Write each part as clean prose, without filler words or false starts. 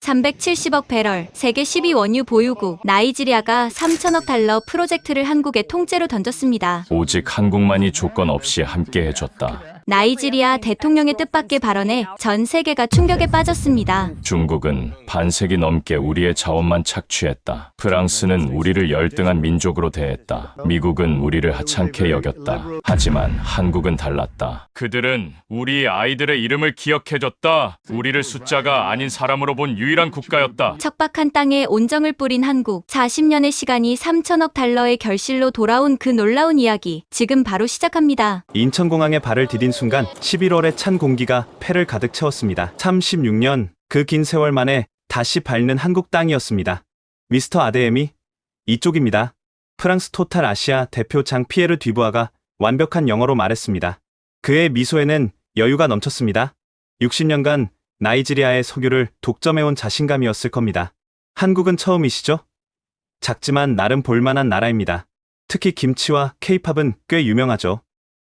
370억 배럴, 세계 10위 원유 보유국 나이지리아가 3천억 달러 프로젝트를 한국에 통째로 던졌습니다. 오직 한국만이 조건 없이 함께 해줬다. 나이지리아 대통령의 뜻밖의 발언에 전 세계가 충격에 빠졌습니다. 중국은 반세기 넘게 우리의 자원만 착취했다. 프랑스는 우리를 열등한 민족으로 대했다. 미국은 우리를 하찮게 여겼다. 하지만 한국은 달랐다. 그들은 우리 아이들의 이름을 기억해줬다. 우리를 숫자가 아닌 사람으로 본 유일한 국가였다. 척박한 땅에 온정을 뿌린 한국, 40년의 시간이 3천억 달러의 결실로 돌아온 그 놀라운 이야기, 지금 바로 시작합니다. 인천공항에 발을 디딘 순간 11월의 찬 공기가 폐를 가득 채웠습니다. 36년, 그 긴 세월 만에 다시 밟는 한국 땅이었습니다. 미스터 아데엠이 이쪽입니다. 프랑스 토탈 아시아 대표 장 피에르 듀부아가 완벽한 영어로 말했습니다. 그의 미소에는 여유가 넘쳤습니다. 60년간 나이지리아의 석유를 독점해온 자신감이었을 겁니다. 한국은 처음이시죠? 작지만 나름 볼만한 나라입니다. 특히 김치와 케이팝은 꽤 유명하죠.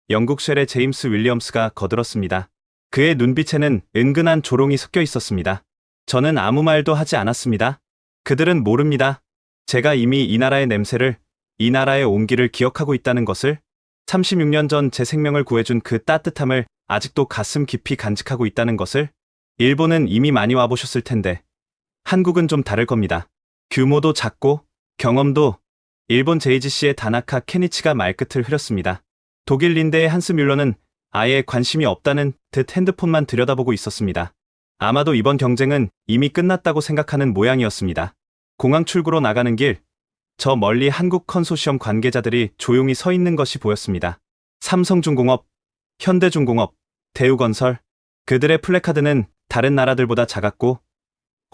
영국 쉘의 제임스 윌리엄스가 거들었습니다. 그의 눈빛에는 은근한 조롱이 섞여 있었습니다. 저는 아무 말도 하지 않았습니다. 그들은 모릅니다. 제가 이미 이 나라의 냄새를, 이 나라의 온기를 기억하고 있다는 것을, 36년 전 제 생명을 구해준 그 따뜻함을 아직도 가슴 깊이 간직하고 있다는 것을. 일본은 이미 많이 와보셨을 텐데 한국은 좀 다를 겁니다. 규모도 작고 경험도. 일본 JGC의 다나카 케니치가 말끝을 흐렸습니다. 독일 린데의 한스 뮬러는 아예 관심이 없다는 듯 핸드폰만 들여다보고 있었습니다. 아마도 이번 경쟁은 이미 끝났다고 생각하는 모양이었습니다. 공항 출구로 나가는 길, 저 멀리 한국 컨소시엄 관계자들이 조용히 서 있는 것이 보였습니다. 삼성중공업, 현대중공업, 대우건설, 그들의 플래카드는 다른 나라들보다 작았고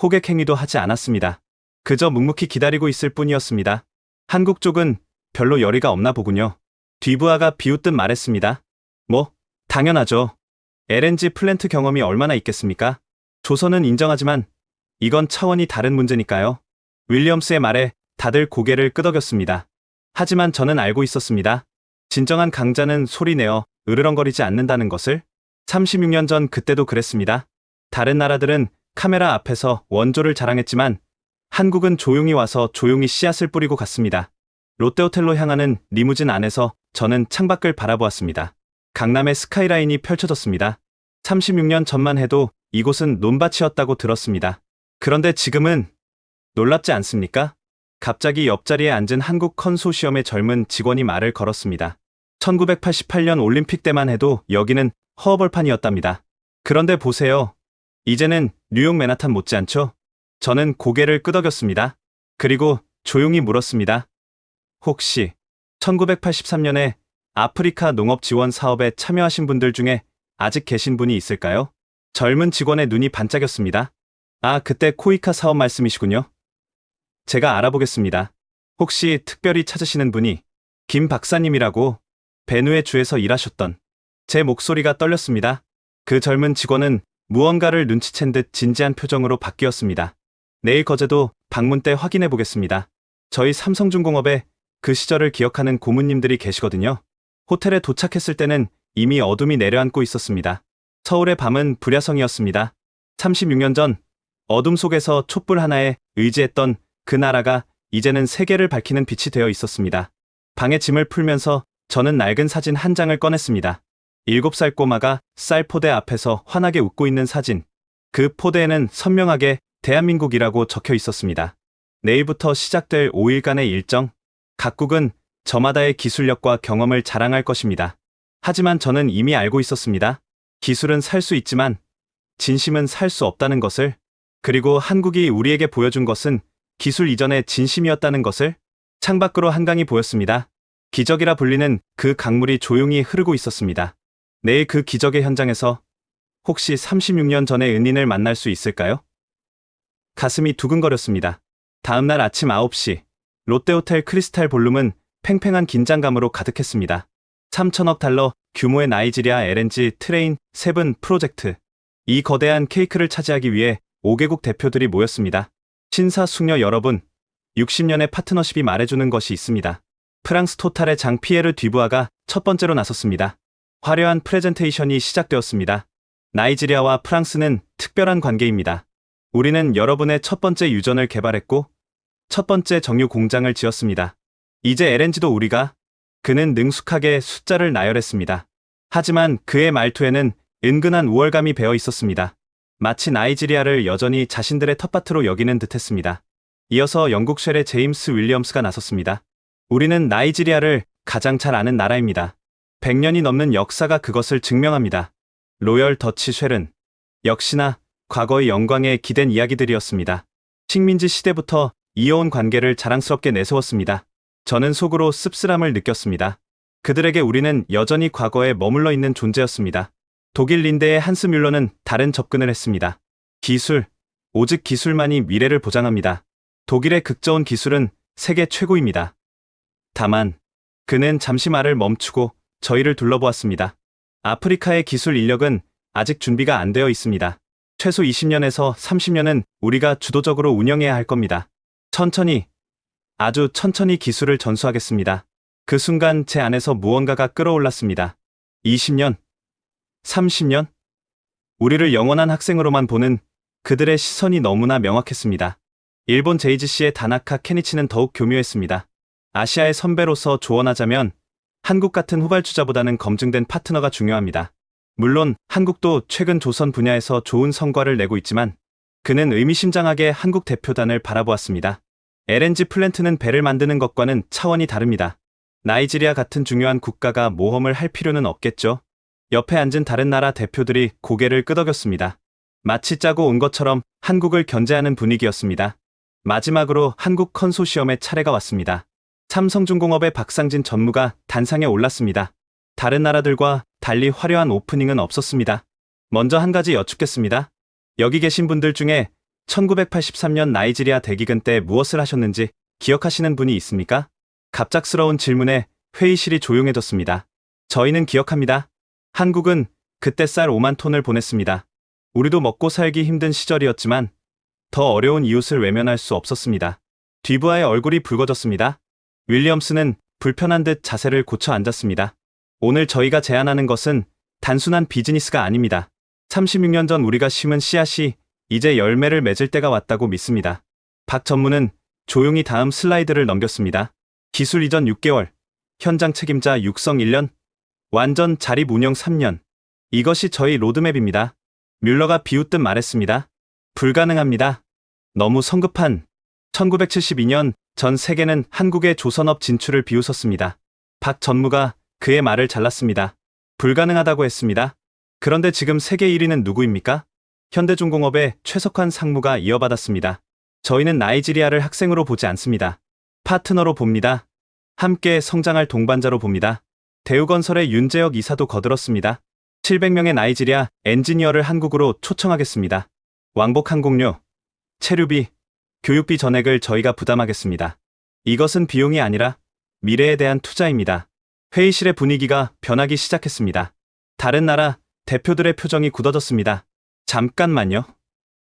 호객 행위도 하지 않았습니다. 그저 묵묵히 기다리고 있을 뿐이었습니다. 한국 쪽은 별로 열의가 없나 보군요. 듀부아가 비웃듯 말했습니다. 뭐, 당연하죠. LNG 플랜트 경험이 얼마나 있겠습니까? 조선은 인정하지만 이건 차원이 다른 문제니까요. 윌리엄스의 말에 다들 고개를 끄덕였습니다. 하지만 저는 알고 있었습니다. 진정한 강자는 소리내어 으르렁거리지 않는다는 것을. 36년 전 그때도 그랬습니다. 다른 나라들은 카메라 앞에서 원조를 자랑했지만 한국은 조용히 와서 조용히 씨앗을 뿌리고 갔습니다. 롯데호텔로 향하는 리무진 안에서 저는 창밖을 바라보았습니다. 강남의 스카이라인이 펼쳐졌습니다. 36년 전만 해도 이곳은 논밭이었다고 들었습니다. 그런데 지금은 놀랍지 않습니까? 갑자기 옆자리에 앉은 한국 컨소시엄의 젊은 직원이 말을 걸었습니다. 1988년 올림픽 때만 해도 여기는 허허벌판이었답니다. 그런데 보세요. 이제는 뉴욕 맨하탄 못지않죠? 저는 고개를 끄덕였습니다. 그리고 조용히 물었습니다. 혹시 1983년에 아프리카 농업 지원 사업에 참여하신 분들 중에 아직 계신 분이 있을까요? 젊은 직원의 눈이 반짝였습니다. 아, 그때 코이카 사업 말씀이시군요. 제가 알아보겠습니다. 혹시 특별히 찾으시는 분이 김 박사님이라고 베누에 주에서 일하셨던. 제 목소리가 떨렸습니다. 그 젊은 직원은 무언가를 눈치챈 듯 진지한 표정으로 바뀌었습니다. 내일 거제도 방문 때 확인해 보겠습니다. 저희 삼성중공업에 그 시절을 기억하는 고문님들이 계시거든요. 호텔에 도착했을 때는 이미 어둠이 내려앉고 있었습니다. 서울의 밤은 불야성이었습니다. 36년 전 어둠 속에서 촛불 하나에 의지했던 그 나라가 이제는 세계를 밝히는 빛이 되어 있었습니다. 방에 짐을 풀면서 저는 낡은 사진 한 장을 꺼냈습니다. 7살 꼬마가 쌀 포대 앞에서 환하게 웃고 있는 사진. 그 포대에는 선명하게 대한민국이라고 적혀 있었습니다. 내일부터 시작될 5일간의 일정. 각국은 저마다의 기술력과 경험을 자랑할 것입니다. 하지만 저는 이미 알고 있었습니다. 기술은 살 수 있지만 진심은 살 수 없다는 것을. 그리고 한국이 우리에게 보여준 것은 기술 이전의 진심이었다는 것을. 창밖으로 한강이 보였습니다. 기적이라 불리는 그 강물이 조용히 흐르고 있었습니다. 내일 그 기적의 현장에서 혹시 36년 전의 은인을 만날 수 있을까요? 가슴이 두근거렸습니다. 다음날 아침 9시 롯데호텔 크리스탈 볼룸은 팽팽한 긴장감으로 가득했습니다. 3천억 달러 규모의 나이지리아 LNG 트레인 7 프로젝트. 이 거대한 케이크를 차지하기 위해 5개국 대표들이 모였습니다. 신사숙녀 여러분, 60년의 파트너십이 말해주는 것이 있습니다. 프랑스 토탈의 장 피에르 듀부아가 첫 번째로 나섰습니다. 화려한 프레젠테이션이 시작되었습니다. 나이지리아와 프랑스는 특별한 관계입니다. 우리는 여러분의 첫 번째 유전을 개발했고 첫 번째 정유 공장을 지었습니다. 이제 LNG도 우리가. 그는 능숙하게 숫자를 나열했습니다. 하지만 그의 말투에는 은근한 우월감이 배어 있었습니다. 마치 나이지리아를 여전히 자신들의 텃밭으로 여기는 듯했습니다. 이어서 영국 쉘의 제임스 윌리엄스가 나섰습니다. 우리는 나이지리아를 가장 잘 아는 나라입니다. 100년이 넘는 역사가 그것을 증명합니다. 로열 더치 쉘은 역시나 과거의 영광에 기댄 이야기들이었습니다. 식민지 시대부터 이어온 관계를 자랑스럽게 내세웠습니다. 저는 속으로 씁쓸함을 느꼈습니다. 그들에게 우리는 여전히 과거에 머물러 있는 존재였습니다. 독일 린데의 한스 뮬러는 다른 접근을 했습니다. 기술, 오직 기술만이 미래를 보장합니다. 독일의 극저온 기술은 세계 최고입니다. 다만 그는 잠시 말을 멈추고 저희를 둘러보았습니다. 아프리카의 기술 인력은 아직 준비가 안 되어 있습니다. 최소 20년에서 30년은 우리가 주도적으로 운영해야 할 겁니다. 천천히, 아주 천천히 기술을 전수하겠습니다. 그 순간 제 안에서 무언가가 끌어올랐습니다. 20년, 30년? 우리를 영원한 학생으로만 보는 그들의 시선이 너무나 명확했습니다. 일본 JGC의 다나카 케니치는 더욱 교묘했습니다. 아시아의 선배로서 조언하자면 한국 같은 후발주자보다는 검증된 파트너가 중요합니다. 물론 한국도 최근 조선 분야에서 좋은 성과를 내고 있지만 그는 의미심장하게 한국 대표단을 바라보았습니다. LNG 플랜트는 배를 만드는 것과는 차원이 다릅니다. 나이지리아 같은 중요한 국가가 모험을 할 필요는 없겠죠. 옆에 앉은 다른 나라 대표들이 고개를 끄덕였습니다. 마치 짜고 온 것처럼 한국을 견제하는 분위기였습니다. 마지막으로 한국 컨소시엄의 차례가 왔습니다. 삼성중공업의 박상진 전무가 단상에 올랐습니다. 다른 나라들과 달리 화려한 오프닝은 없었습니다. 먼저 한 가지 여쭙겠습니다. 여기 계신 분들 중에 1983년 나이지리아 대기근 때 무엇을 하셨는지 기억하시는 분이 있습니까? 갑작스러운 질문에 회의실이 조용해졌습니다. 저희는 기억합니다. 한국은 그때 쌀 5만 톤을 보냈습니다. 우리도 먹고 살기 힘든 시절이었지만 더 어려운 이웃을 외면할 수 없었습니다. 뒤부하의 얼굴이 붉어졌습니다. 윌리엄스는 불편한 듯 자세를 고쳐 앉았습니다. 오늘 저희가 제안하는 것은 단순한 비즈니스가 아닙니다. 36년 전 우리가 심은 씨앗이 이제 열매를 맺을 때가 왔다고 믿습니다. 박 전무는 조용히 다음 슬라이드를 넘겼습니다. 기술 이전 6개월, 현장 책임자 육성 1년, 완전 자립 운영 3년. 이것이 저희 로드맵입니다. 뮬러가 비웃듯 말했습니다. 불가능합니다. 너무 성급한. 1972년 전 세계는 한국의 조선업 진출을 비웃었습니다. 박 전무가 그의 말을 잘랐습니다. 불가능하다고 했습니다. 그런데 지금 세계 1위는 누구입니까? 현대중공업의 최석환 상무가 이어받았습니다. 저희는 나이지리아를 학생으로 보지 않습니다. 파트너로 봅니다. 함께 성장할 동반자로 봅니다. 대우건설의 윤재혁 이사도 거들었습니다. 700명의 나이지리아 엔지니어를 한국으로 초청하겠습니다. 왕복 항공료, 체류비, 교육비 전액을 저희가 부담하겠습니다. 이것은 비용이 아니라 미래에 대한 투자입니다. 회의실의 분위기가 변하기 시작했습니다. 다른 나라 대표들의 표정이 굳어졌습니다. 잠깐만요.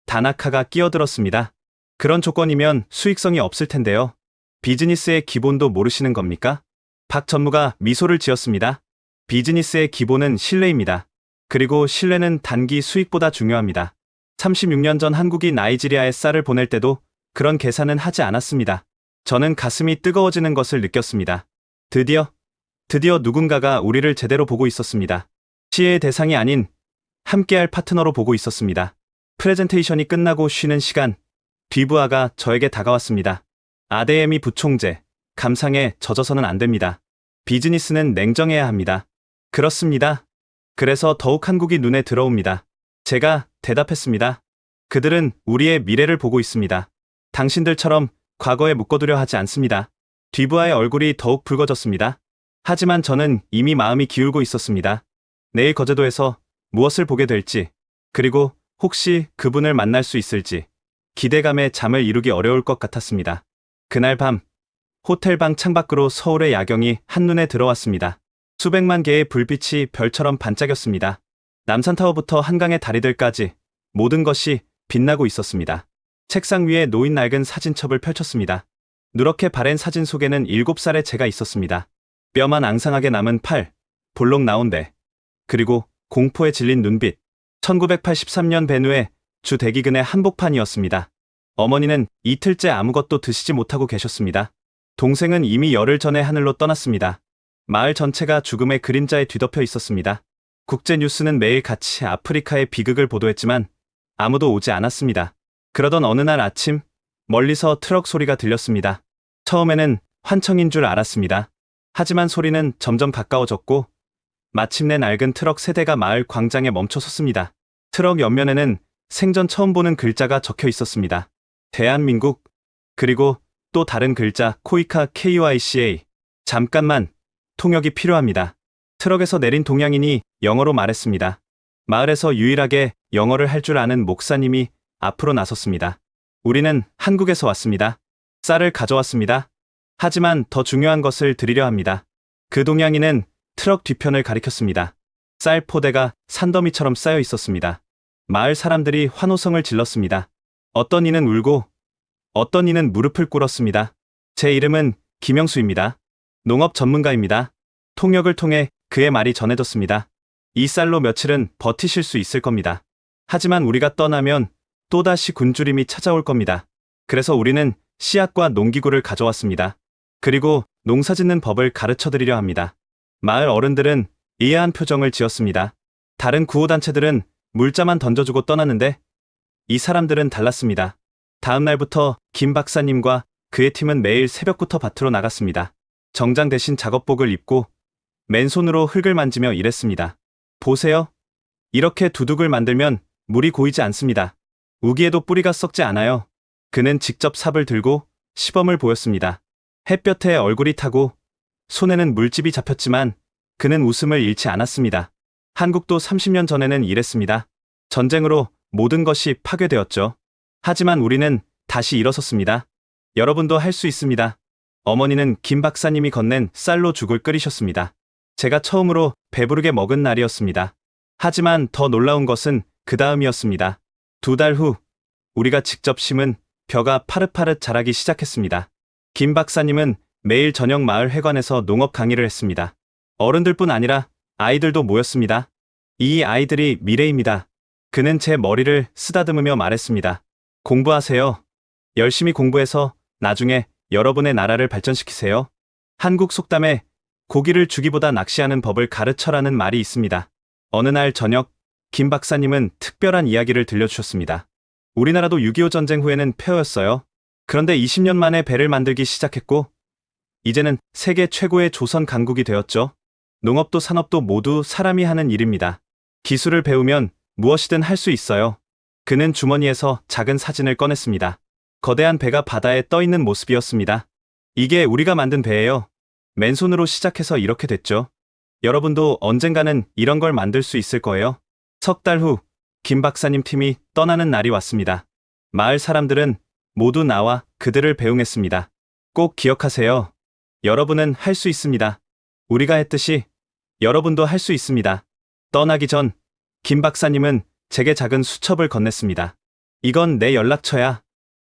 다나카가 끼어들었습니다. 그런 조건이면 수익성이 없을 텐데요. 비즈니스의 기본도 모르시는 겁니까? 박 전무가 미소를 지었습니다. 비즈니스의 기본은 신뢰입니다. 그리고 신뢰는 단기 수익보다 중요합니다. 36년 전 한국이 나이지리아에 쌀을 보낼 때도 그런 계산은 하지 않았습니다. 저는 가슴이 뜨거워지는 것을 느꼈습니다. 드디어 누군가가 우리를 제대로 보고 있었습니다. 시혜의 대상이 아닌 함께할 파트너로 보고 있었습니다. 프레젠테이션이 끝나고 쉬는 시간, 뒤부하가 저에게 다가왔습니다. 아데에미 부총재, 감상에 젖어서는 안 됩니다. 비즈니스는 냉정해야 합니다. 그렇습니다. 그래서 더욱 한국이 눈에 들어옵니다. 제가 대답했습니다. 그들은 우리의 미래를 보고 있습니다. 당신들처럼 과거에 묶어두려 하지 않습니다. 뒤부하의 얼굴이 더욱 붉어졌습니다. 하지만 저는 이미 마음이 기울고 있었습니다. 내일 거제도에서 무엇을 보게 될지, 그리고 혹시 그분을 만날 수 있을지 기대감에 잠을 이루기 어려울 것 같았습니다. 그날 밤 호텔방 창밖으로 서울의 야경이 한눈에 들어왔습니다. 수백만 개의 불빛이 별처럼 반짝였습니다. 남산타워부터 한강의 다리들까지 모든 것이 빛나고 있었습니다. 책상 위에 놓인 낡은 사진첩을 펼쳤습니다. 누렇게 바랜 사진 속에는 7살의 제가 있었습니다. 뼈만 앙상하게 남은 팔, 볼록 나온 데, 그리고 공포에 질린 눈빛. 1983년 베누에 주 대기근의 한복판이었습니다. 어머니는 이틀째 아무것도 드시지 못하고 계셨습니다. 동생은 이미 열흘 전에 하늘로 떠났습니다. 마을 전체가 죽음의 그림자에 뒤덮여 있었습니다. 국제뉴스는 매일 같이 아프리카의 비극을 보도했지만 아무도 오지 않았습니다. 그러던 어느 날 아침, 멀리서 트럭 소리가 들렸습니다. 처음에는 환청인 줄 알았습니다. 하지만 소리는 점점 가까워졌고 마침내 낡은 트럭 세대가 마을 광장에 멈춰 섰습니다. 트럭 옆면에는 생전 처음 보는 글자가 적혀 있었습니다. 대한민국, 그리고 또 다른 글자 코이카 KYCA. 잠깐만, 통역이 필요합니다. 트럭에서 내린 동양인이 영어로 말했습니다. 마을에서 유일하게 영어를 할 줄 아는 목사님이 앞으로 나섰습니다. 우리는 한국에서 왔습니다. 쌀을 가져왔습니다. 하지만 더 중요한 것을 드리려 합니다. 그 동양인은 트럭 뒤편을 가리켰습니다. 쌀 포대가 산더미처럼 쌓여 있었습니다. 마을 사람들이 환호성을 질렀습니다. 어떤 이는 울고 어떤 이는 무릎을 꿇었습니다. 제 이름은 김영수입니다. 농업 전문가입니다. 통역을 통해 그의 말이 전해졌습니다. 이 쌀로 며칠은 버티실 수 있을 겁니다. 하지만 우리가 떠나면 또다시 굶주림이 찾아올 겁니다. 그래서 우리는 씨앗과 농기구를 가져왔습니다. 그리고 농사짓는 법을 가르쳐드리려 합니다. 마을 어른들은 이해한 표정을 지었습니다. 다른 구호단체들은 물자만 던져주고 떠났는데 이 사람들은 달랐습니다. 다음 날부터 김 박사님과 그의 팀은 매일 새벽부터 밭으로 나갔습니다. 정장 대신 작업복을 입고 맨손으로 흙을 만지며 일했습니다. 보세요. 이렇게 두둑을 만들면 물이 고이지 않습니다. 우기에도 뿌리가 썩지 않아요. 그는 직접 삽을 들고 시범을 보였습니다. 햇볕에 얼굴이 타고 손에는 물집이 잡혔지만 그는 웃음을 잃지 않았습니다. 한국도 30년 전에는 이랬습니다. 전쟁으로 모든 것이 파괴되었죠. 하지만 우리는 다시 일어섰습니다. 여러분도 할 수 있습니다. 어머니는 김 박사님이 건넨 쌀로 죽을 끓이셨습니다. 제가 처음으로 배부르게 먹은 날이었습니다. 하지만 더 놀라운 것은 그 다음이었습니다. 2달 후, 우리가 직접 심은 벼가 파릇파릇 자라기 시작했습니다. 김 박사님은 매일 저녁 마을 회관에서 농업 강의를 했습니다. 어른들뿐 아니라 아이들도 모였습니다. 이 아이들이 미래입니다. 그는 제 머리를 쓰다듬으며 말했습니다. 공부하세요. 열심히 공부해서 나중에 여러분의 나라를 발전시키세요. 한국 속담에 고기를 주기보다 낚시하는 법을 가르쳐라는 말이 있습니다. 어느 날 저녁, 김 박사님은 특별한 이야기를 들려주셨습니다. 우리나라도 6.25 전쟁 후에는 폐허였어요. 그런데 20년 만에 배를 만들기 시작했고 이제는 세계 최고의 조선 강국이 되었죠. 농업도 산업도 모두 사람이 하는 일입니다. 기술을 배우면 무엇이든 할 수 있어요. 그는 주머니에서 작은 사진을 꺼냈습니다. 거대한 배가 바다에 떠 있는 모습이었습니다. 이게 우리가 만든 배예요. 맨손으로 시작해서 이렇게 됐죠. 여러분도 언젠가는 이런 걸 만들 수 있을 거예요. 석 달 후, 김 박사님 팀이 떠나는 날이 왔습니다. 마을 사람들은 모두 나와 그들을 배웅했습니다. 꼭 기억하세요. 여러분은 할 수 있습니다. 우리가 했듯이 여러분도 할 수 있습니다. 떠나기 전 김 박사님은 제게 작은 수첩을 건넸습니다. 이건 내 연락처야.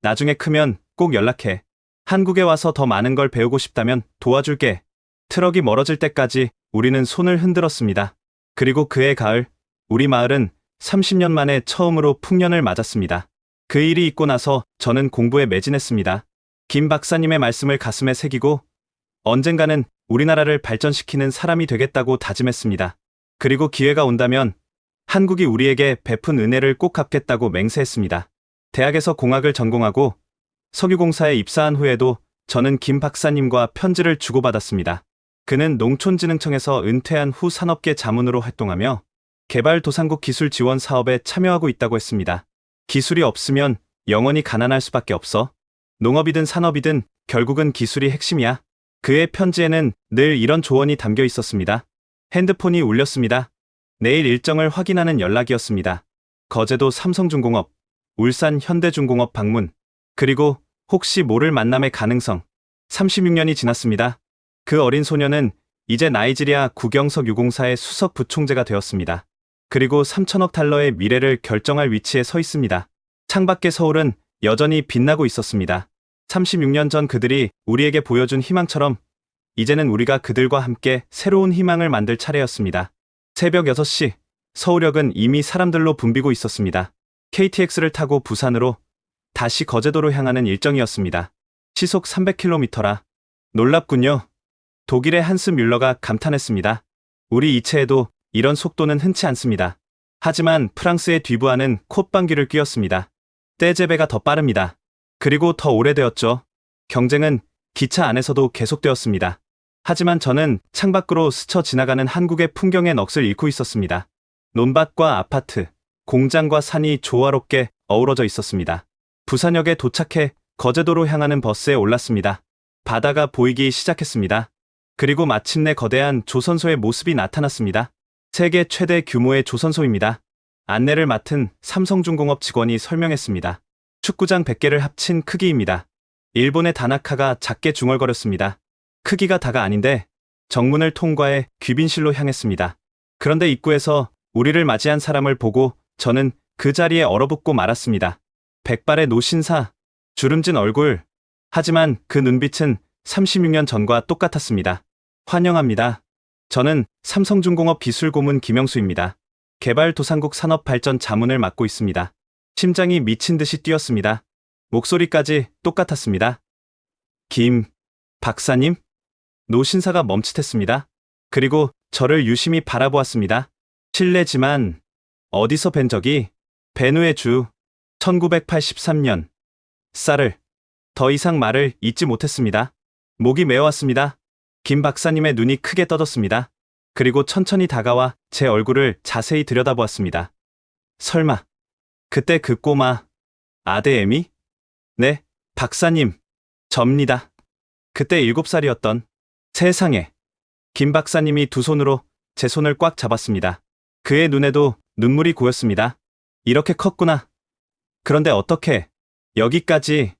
나중에 크면 꼭 연락해. 한국에 와서 더 많은 걸 배우고 싶다면 도와줄게. 트럭이 멀어질 때까지 우리는 손을 흔들었습니다. 그리고 그해 가을, 우리 마을은 30년 만에 처음으로 풍년을 맞았습니다. 그 일이 있고 나서 저는 공부에 매진했습니다. 김 박사님의 말씀을 가슴에 새기고 언젠가는 우리나라를 발전시키는 사람이 되겠다고 다짐했습니다. 그리고 기회가 온다면 한국이 우리에게 베푼 은혜를 꼭 갚겠다고 맹세했습니다. 대학에서 공학을 전공하고 석유공사에 입사한 후에도 저는 김 박사님과 편지를 주고받았습니다. 그는 농촌진흥청에서 은퇴한 후 산업계 자문으로 활동하며 개발도상국 기술 지원 사업에 참여하고 있다고 했습니다. 기술이 없으면 영원히 가난할 수밖에 없어. 농업이든 산업이든 결국은 기술이 핵심이야. 그의 편지에는 늘 이런 조언이 담겨 있었습니다. 핸드폰이 울렸습니다. 내일 일정을 확인하는 연락이었습니다. 거제도 삼성중공업, 울산 현대중공업 방문, 그리고 혹시 모를 만남의 가능성. 36년이 지났습니다. 그 어린 소녀는 이제 나이지리아 국영석 유공사의 수석 부총재가 되었습니다. 그리고 3천억 달러의 미래를 결정할 위치에 서 있습니다. 창밖의 서울은 여전히 빛나고 있었습니다. 36년 전 그들이 우리에게 보여준 희망처럼 이제는 우리가 그들과 함께 새로운 희망을 만들 차례였습니다. 새벽 6시, 서울역은 이미 사람들로 붐비고 있었습니다. KTX를 타고 부산으로 다시 거제도로 향하는 일정이었습니다. 시속 300km라 놀랍군요. 독일의 한스 뮬러가 감탄했습니다. 우리 이체에도 이런 속도는 흔치 않습니다. 하지만 프랑스의 뒤부하는 콧방귀를 뀌었습니다. 떼제베가 더 빠릅니다. 그리고 더 오래되었죠. 경쟁은 기차 안에서도 계속되었습니다. 하지만 저는 창밖으로 스쳐 지나가는 한국의 풍경에 넋을 잃고 있었습니다. 논밭과 아파트, 공장과 산이 조화롭게 어우러져 있었습니다. 부산역에 도착해 거제도로 향하는 버스에 올랐습니다. 바다가 보이기 시작했습니다. 그리고 마침내 거대한 조선소의 모습이 나타났습니다. 세계 최대 규모의 조선소입니다. 안내를 맡은 삼성중공업 직원이 설명했습니다. 축구장 100개를 합친 크기입니다. 일본의 다나카가 작게 중얼거렸습니다. 크기가 다가 아닌데 정문을 통과해 귀빈실로 향했습니다. 그런데 입구에서 우리를 맞이한 사람을 보고 저는 그 자리에 얼어붙고 말았습니다. 백발의 노신사, 주름진 얼굴. 하지만 그 눈빛은 36년 전과 똑같았습니다. 환영합니다. 저는 삼성중공업 기술고문 김영수입니다. 개발도상국 산업발전 자문을 맡고 있습니다. 심장이 미친 듯이 뛰었습니다. 목소리까지 똑같았습니다. 김 박사님? 노신사가 멈칫했습니다. 그리고 저를 유심히 바라보았습니다. 실례지만 어디서 뵌 적이? 베누에 주 1983년 쌀을 더 이상 말을 잇지 못했습니다. 목이 메어왔습니다. 김 박사님의 눈이 크게 떠졌습니다. 그리고 천천히 다가와 제 얼굴을 자세히 들여다보았습니다. 설마 그때 그 꼬마 아데에미? 네, 박사님, 접니다. 그때 7살이었던 세상에. 김 박사님이 두 손으로 제 손을 꽉 잡았습니다. 그의 눈에도 눈물이 고였습니다. 이렇게 컸구나. 그런데 어떻게 여기까지?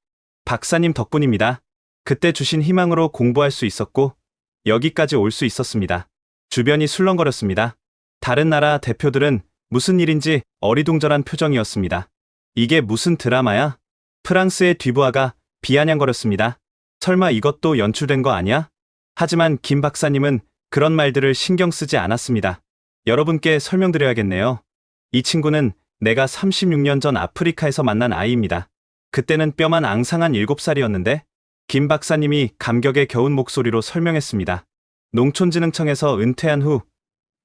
박사님 덕분입니다. 그때 주신 희망으로 공부할 수 있었고 여기까지 올 수 있었습니다. 주변이 술렁거렸습니다. 다른 나라 대표들은 무슨 일인지 어리둥절한 표정이었습니다. 이게 무슨 드라마야? 프랑스의 뒤부하가 비아냥거렸습니다. 설마 이것도 연출된 거 아니야? 하지만 김 박사님은 그런 말들을 신경 쓰지 않았습니다. 여러분께 설명드려야겠네요. 이 친구는 내가 36년 전 아프리카에서 만난 아이입니다. 그때는 뼈만 앙상한 7살이었는데 김 박사님이 감격에 겨운 목소리로 설명했습니다. 농촌진흥청에서 은퇴한 후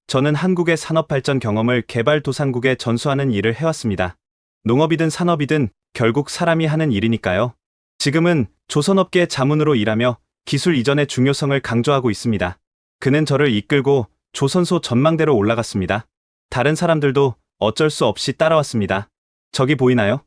저는 한국의 산업발전 경험을 개발도상국에 전수하는 일을 해왔습니다. 농업이든 산업이든 결국 사람이 하는 일이니까요. 지금은 조선업계 자문으로 일하며 기술 이전의 중요성을 강조하고 있습니다. 그는 저를 이끌고 조선소 전망대로 올라갔습니다. 다른 사람들도 어쩔 수 없이 따라왔습니다. 저기 보이나요?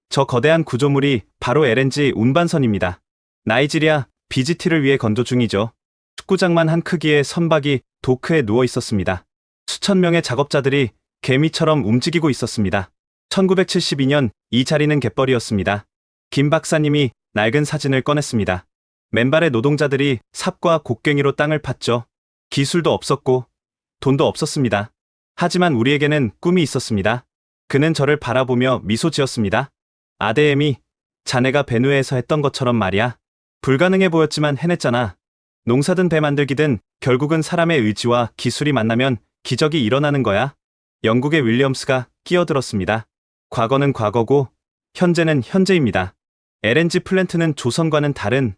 저 거대한 구조물이 바로 LNG 운반선입니다. 나이지리아 BGT를 위해 건조 중이죠. 축구장만 한 크기의 선박이 도크에 누워 있었습니다. 수천 명의 작업자들이 개미처럼 움직이고 있었습니다. 1972년 이 자리는 갯벌이었습니다. 김 박사님이 낡은 사진을 꺼냈습니다. 맨발의 노동자들이 삽과 곡괭이로 땅을 팠죠. 기술도 없었고 돈도 없었습니다. 하지만 우리에게는 꿈이 있었습니다. 그는 저를 바라보며 미소 지었습니다. 아데엠이, 자네가 베누에에서 했던 것처럼 말이야. 불가능해 보였지만 해냈잖아. 농사든 배 만들기든 결국은 사람의 의지와 기술이 만나면 기적이 일어나는 거야. 영국의 윌리엄스가 끼어들었습니다. 과거는 과거고 현재는 현재입니다. LNG 플랜트는 조선과는 다른.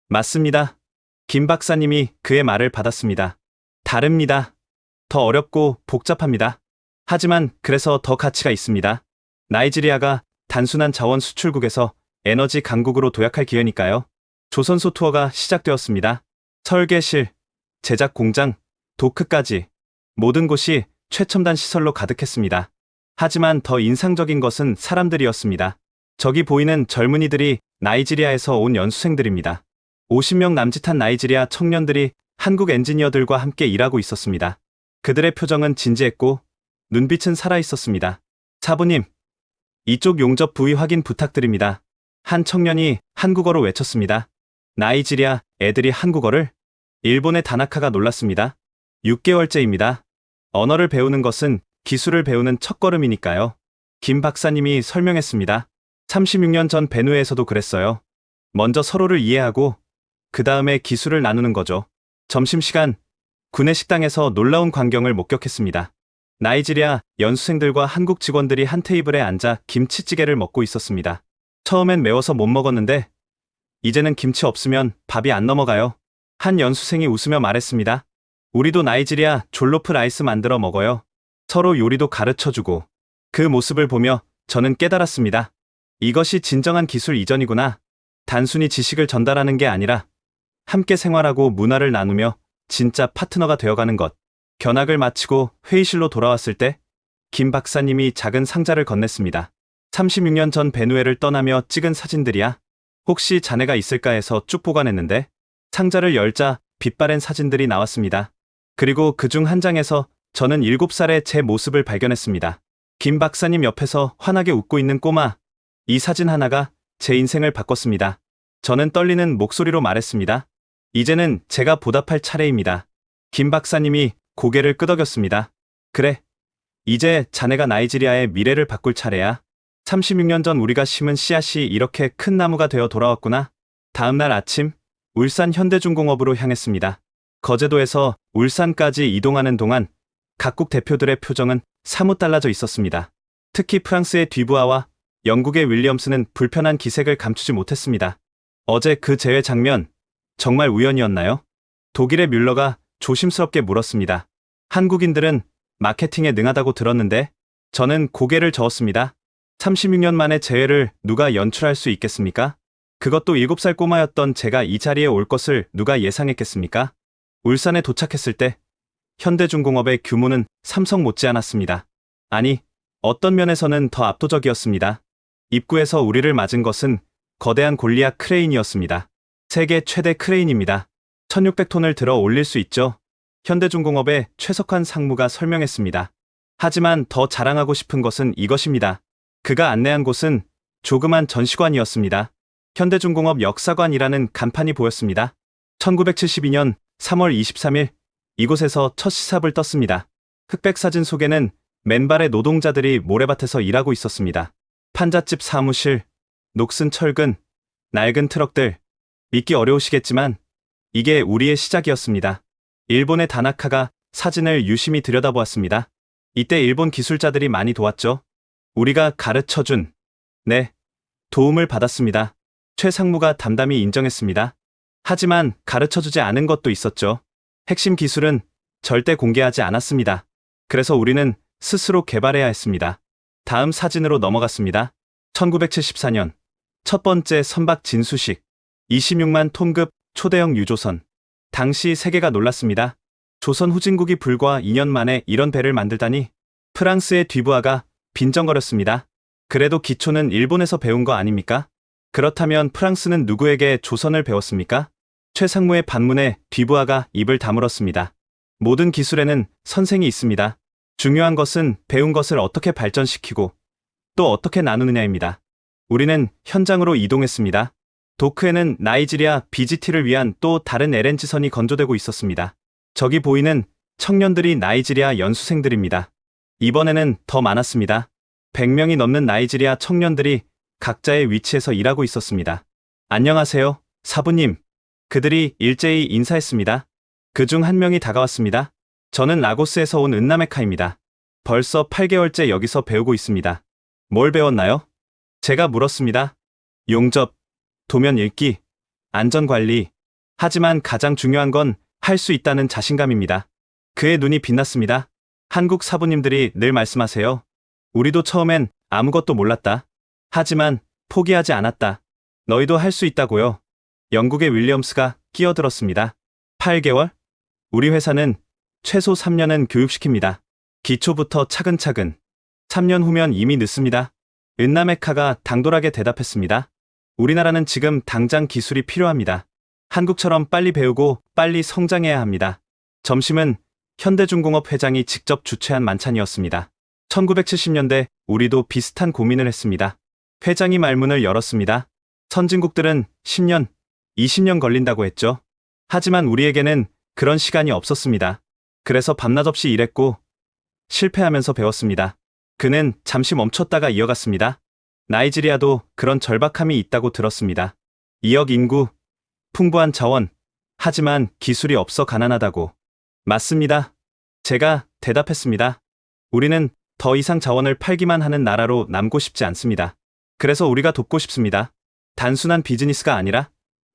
맞습니다. 김 박사님이 그의 말을 받았습니다. 다릅니다. 더 어렵고 복잡합니다. 하지만 그래서 더 가치가 있습니다. 나이지리아가 단순한 자원 수출국에서 에너지 강국으로 도약할 기회니까요. 조선소 투어가 시작되었습니다. 설계실, 제작 공장, 도크까지 모든 곳이 최첨단 시설로 가득했습니다. 하지만 더 인상적인 것은 사람들이었습니다. 저기 보이는 젊은이들이 나이지리아에서 온 연수생들입니다. 50명 남짓한 나이지리아 청년들이 한국 엔지니어들과 함께 일하고 있었습니다. 그들의 표정은 진지했고 눈빛은 살아있었습니다. 사부님, 이쪽 용접 부위 확인 부탁드립니다. 한 청년이 한국어로 외쳤습니다. 나이지리아 애들이 한국어를? 일본의 다나카가 놀랐습니다. 6개월째입니다. 언어를 배우는 것은 기술을 배우는 첫걸음이니까요. 김 박사님이 설명했습니다. 36년 전 베누에에서도 그랬어요. 먼저 서로를 이해하고 그 다음에 기술을 나누는 거죠. 점심시간, 구내 식당에서 놀라운 광경을 목격했습니다. 나이지리아 연수생들과 한국 직원들이 한 테이블에 앉아 김치찌개를 먹고 있었습니다. 처음엔 매워서 못 먹었는데 이제는 김치 없으면 밥이 안 넘어가요. 한 연수생이 웃으며 말했습니다. 우리도 나이지리아 졸로프 라이스 만들어 먹어요. 서로 요리도 가르쳐주고. 그 모습을 보며 저는 깨달았습니다. 이것이 진정한 기술 이전이구나. 단순히 지식을 전달하는 게 아니라 함께 생활하고 문화를 나누며 진짜 파트너가 되어가는 것. 견학을 마치고 회의실로 돌아왔을 때 김 박사님이 작은 상자를 건넸습니다. 36년 전 베누에를 떠나며 찍은 사진들이야. 혹시 자네가 있을까 해서 쭉 보관했는데 상자를 열자 빛바랜 사진들이 나왔습니다. 그리고 그중 한 장에서 저는 7살의 제 모습을 발견했습니다. 김 박사님 옆에서 환하게 웃고 있는 꼬마. 이 사진 하나가 제 인생을 바꿨습니다. 저는 떨리는 목소리로 말했습니다. 이제는 제가 보답할 차례입니다. 김 박사님이 고개를 끄덕였습니다. 그래. 이제 자네가 나이지리아의 미래를 바꿀 차례야. 36년 전 우리가 심은 씨앗이 이렇게 큰 나무가 되어 돌아왔구나. 다음 날 아침, 울산 현대중공업으로 향했습니다. 거제도에서 울산까지 이동하는 동안 각국 대표들의 표정은 사뭇 달라져 있었습니다. 특히 프랑스의 뒤부아와 영국의 윌리엄스는 불편한 기색을 감추지 못했습니다. 어제 그 재회 장면, 정말 우연이었나요? 독일의 뮬러가 조심스럽게 물었습니다. 한국인들은 마케팅에 능하다고 들었는데 저는 고개를 저었습니다. 36년 만에 재회를 누가 연출할 수 있겠습니까? 그것도 7살 꼬마였던 제가 이 자리에 올 것을 누가 예상했겠습니까? 울산에 도착했을 때 현대중공업의 규모는 삼성 못지않았습니다. 아니, 어떤 면에서는 더 압도적이었습니다. 입구에서 우리를 맞은 것은 거대한 골리앗 크레인이었습니다. 세계 최대 크레인입니다. 1600톤을 들어 올릴 수 있죠. 현대중공업의 최석환 상무가 설명했습니다. 하지만 더 자랑하고 싶은 것은 이것입니다. 그가 안내한 곳은 조그만 전시관이었습니다. 현대중공업 역사관이라는 간판이 보였습니다. 1972년 3월 23일 이곳에서 첫 시삽을 떴습니다. 흑백 사진 속에는 맨발의 노동자들이 모래밭에서 일하고 있었습니다. 판잣집 사무실, 녹슨 철근, 낡은 트럭들. 믿기 어려우시겠지만 이게 우리의 시작이었습니다. 일본의 다나카가 사진을 유심히 들여다보았습니다. 이때 일본 기술자들이 많이 도왔죠. 우리가 가르쳐준, 네, 도움을 받았습니다. 최 상무가 담담히 인정했습니다. 하지만 가르쳐주지 않은 것도 있었죠. 핵심 기술은 절대 공개하지 않았습니다. 그래서 우리는 스스로 개발해야 했습니다. 다음 사진으로 넘어갔습니다. 1974년 첫 번째 선박 진수식 26만 톤급 초대형 유조선. 당시 세계가 놀랐습니다. 조선 후진국이 불과 2년 만에 이런 배를 만들다니. 프랑스의 뒤부아가 빈정거렸습니다. 그래도 기초는 일본에서 배운 거 아닙니까? 그렇다면 프랑스는 누구에게 조선을 배웠습니까? 최 상무의 반문에 뒤부아가 입을 다물었습니다. 모든 기술에는 선생이 있습니다. 중요한 것은 배운 것을 어떻게 발전시키고 또 어떻게 나누느냐입니다. 우리는 현장으로 이동했습니다. 도크에는 나이지리아 BGT를 위한 또 다른 LNG선이 건조되고 있었습니다. 저기 보이는 청년들이 나이지리아 연수생들입니다. 이번에는 더 많았습니다. 100명이 넘는 나이지리아 청년들이 각자의 위치에서 일하고 있었습니다. 안녕하세요, 사부님. 그들이 일제히 인사했습니다. 그중 한 명이 다가왔습니다. 저는 라고스에서 온 은나메카입니다. 벌써 8개월째 여기서 배우고 있습니다. 뭘 배웠나요? 제가 물었습니다. 용접, 도면 읽기, 안전관리. 하지만 가장 중요한 건 할 수 있다는 자신감입니다. 그의 눈이 빛났습니다. 한국 사부님들이 늘 말씀하세요. 우리도 처음엔 아무것도 몰랐다. 하지만 포기하지 않았다. 너희도 할 수 있다고요. 영국의 윌리엄스가 끼어들었습니다. 8개월? 우리 회사는 최소 3년은 교육시킵니다. 기초부터 차근차근. 3년 후면 이미 늦습니다. 은나메카가 당돌하게 대답했습니다. 우리나라는 지금 당장 기술이 필요합니다. 한국처럼 빨리 배우고 빨리 성장해야 합니다. 점심은 현대중공업 회장이 직접 주최한 만찬이었습니다. 1970년대 우리도 비슷한 고민을 했습니다. 회장이 말문을 열었습니다. 선진국들은 10년, 20년 걸린다고 했죠. 하지만 우리에게는 그런 시간이 없었습니다. 그래서 밤낮 없이 일했고 실패하면서 배웠습니다. 그는 잠시 멈췄다가 이어갔습니다. 나이지리아도 그런 절박함이 있다고 들었습니다. 2억 인구, 풍부한 자원, 하지만 기술이 없어 가난하다고. 맞습니다. 제가 대답했습니다. 우리는 더 이상 자원을 팔기만 하는 나라로 남고 싶지 않습니다. 그래서 우리가 돕고 싶습니다. 단순한 비즈니스가 아니라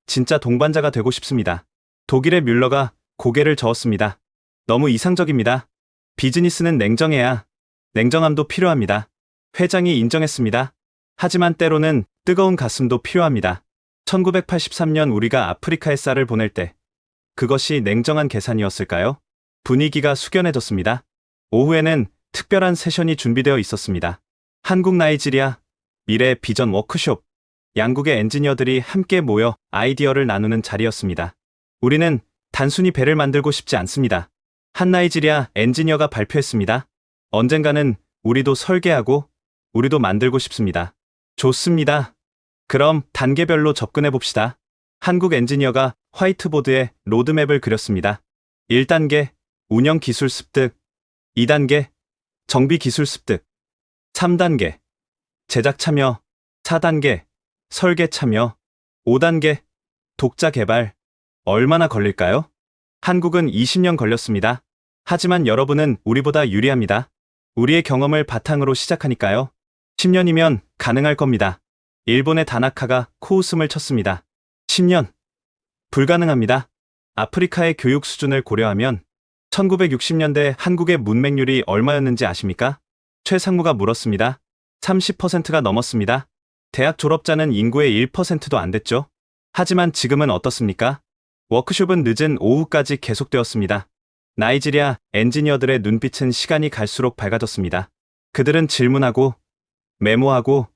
진짜 동반자가 되고 싶습니다. 독일의 뮬러가 고개를 저었습니다. 너무 이상적입니다. 비즈니스는 냉정해야 냉정함도 필요합니다. 회장이 인정했습니다. 하지만 때로는 뜨거운 가슴도 필요합니다. 1983년 우리가 아프리카에 쌀을 보낼 때 그것이 냉정한 계산이었을까요? 분위기가 숙연해졌습니다. 오후에는 특별한 세션이 준비되어 있었습니다. 한국 나이지리아 미래 비전 워크숍. 양국의 엔지니어들이 함께 모여 아이디어를 나누는 자리였습니다. 우리는 단순히 배를 만들고 싶지 않습니다. 한 나이지리아 엔지니어가 발표했습니다. 언젠가는 우리도 설계하고 우리도 만들고 싶습니다. 좋습니다. 그럼 단계별로 접근해 봅시다. 한국 엔지니어가 화이트보드에 로드맵을 그렸습니다. 1단계 운영 기술 습득, 2단계 정비 기술 습득, 3단계 제작 참여, 4단계 설계 참여, 5단계 독자 개발. 얼마나 걸릴까요? 한국은 20년 걸렸습니다. 하지만 여러분은 우리보다 유리합니다. 우리의 경험을 바탕으로 시작하니까요. 10년이면 가능할 겁니다. 일본의 다나카가 코웃음을 쳤습니다. 10년. 불가능합니다. 아프리카의 교육 수준을 고려하면 1960년대 한국의 문맹률이 얼마였는지 아십니까? 최상무가 물었습니다. 30%가 넘었습니다. 대학 졸업자는 인구의 1%도 안 됐죠. 하지만 지금은 어떻습니까? 워크숍은 늦은 오후까지 계속되었습니다. 나이지리아 엔지니어들의 눈빛은 시간이 갈수록 밝아졌습니다. 그들은 질문하고 메모하고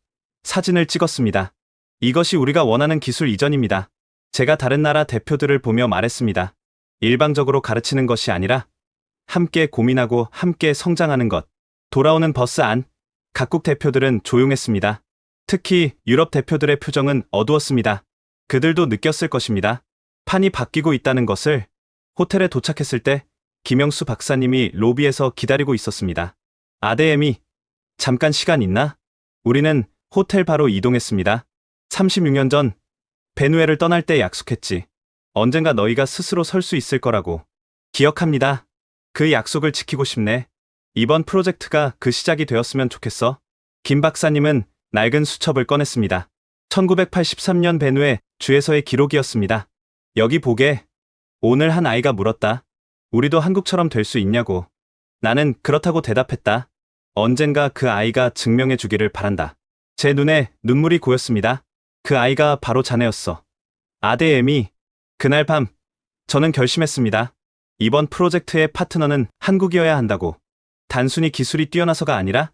사진을 찍었습니다. 이것이 우리가 원하는 기술 이전입니다. 제가 다른 나라 대표들을 보며 말했습니다. 일방적으로 가르치는 것이 아니라 함께 고민하고 함께 성장하는 것. 돌아오는 버스 안, 각국 대표들은 조용했습니다. 특히 유럽 대표들의 표정은 어두웠습니다. 그들도 느꼈을 것입니다. 판이 바뀌고 있다는 것을. 호텔에 도착했을 때 김영수 박사님이 로비에서 기다리고 있었습니다. 아데엠이 잠깐 시간 있나? 우리는 호텔 바로 이동했습니다. 36년 전 베누에를 떠날 때 약속했지. 언젠가 너희가 스스로 설 수 있을 거라고. 기억합니다. 그 약속을 지키고 싶네. 이번 프로젝트가 그 시작이 되었으면 좋겠어. 김 박사님은 낡은 수첩을 꺼냈습니다. 1983년 베누에 주에서의 기록이었습니다. 여기 보게. 오늘 한 아이가 물었다. 우리도 한국처럼 될 수 있냐고. 나는 그렇다고 대답했다. 언젠가 그 아이가 증명해 주기를 바란다. 제 눈에 눈물이 고였습니다. 그 아이가 바로 자네였어. 아데엠이. 그날 밤 저는 결심했습니다. 이번 프로젝트의 파트너는 한국이어야 한다고. 단순히 기술이 뛰어나서가 아니라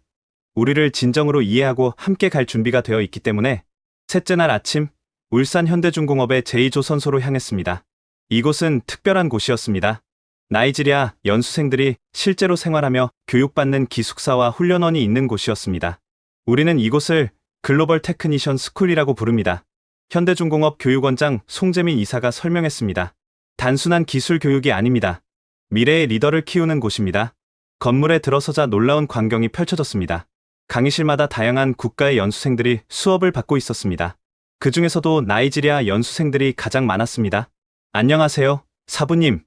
우리를 진정으로 이해하고 함께 갈 준비가 되어 있기 때문에. 셋째 날 아침 울산 현대중공업의 제2조선소로 향했습니다. 이곳은 특별한 곳이었습니다. 나이지리아 연수생들이 실제로 생활하며 교육받는 기숙사와 훈련원이 있는 곳이었습니다. 우리는 이곳을 글로벌 테크니션 스쿨이라고 부릅니다. 현대중공업 교육원장 송재민 이사가 설명했습니다. 단순한 기술 교육이 아닙니다. 미래의 리더를 키우는 곳입니다. 건물에 들어서자 놀라운 광경이 펼쳐졌습니다. 강의실마다 다양한 국가의 연수생들이 수업을 받고 있었습니다. 그 중에서도 나이지리아 연수생들이 가장 많았습니다. 안녕하세요, 사부님.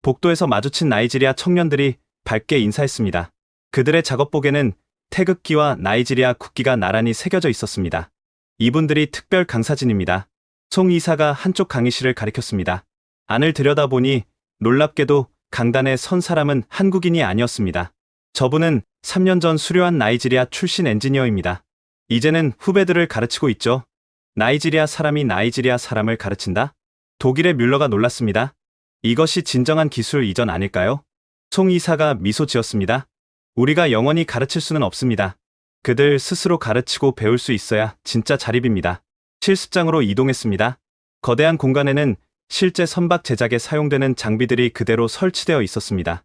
복도에서 마주친 나이지리아 청년들이 밝게 인사했습니다. 그들의 작업복에는 태극기와 나이지리아 국기가 나란히 새겨져 있었습니다. 이분들이 특별 강사진입니다. 송 이사가 한쪽 강의실을 가리켰습니다. 안을 들여다보니 놀랍게도 강단에 선 사람은 한국인이 아니었습니다. 저분은 3년 전 수료한 나이지리아 출신 엔지니어입니다. 이제는 후배들을 가르치고 있죠. 나이지리아 사람이 나이지리아 사람을 가르친다? 독일의 뮬러가 놀랐습니다. 이것이 진정한 기술 이전 아닐까요? 송 이사가 미소 지었습니다. 우리가 영원히 가르칠 수는 없습니다. 그들 스스로 가르치고 배울 수 있어야 진짜 자립입니다. 실습장으로 이동했습니다. 거대한 공간에는 실제 선박 제작에 사용되는 장비들이 그대로 설치되어 있었습니다.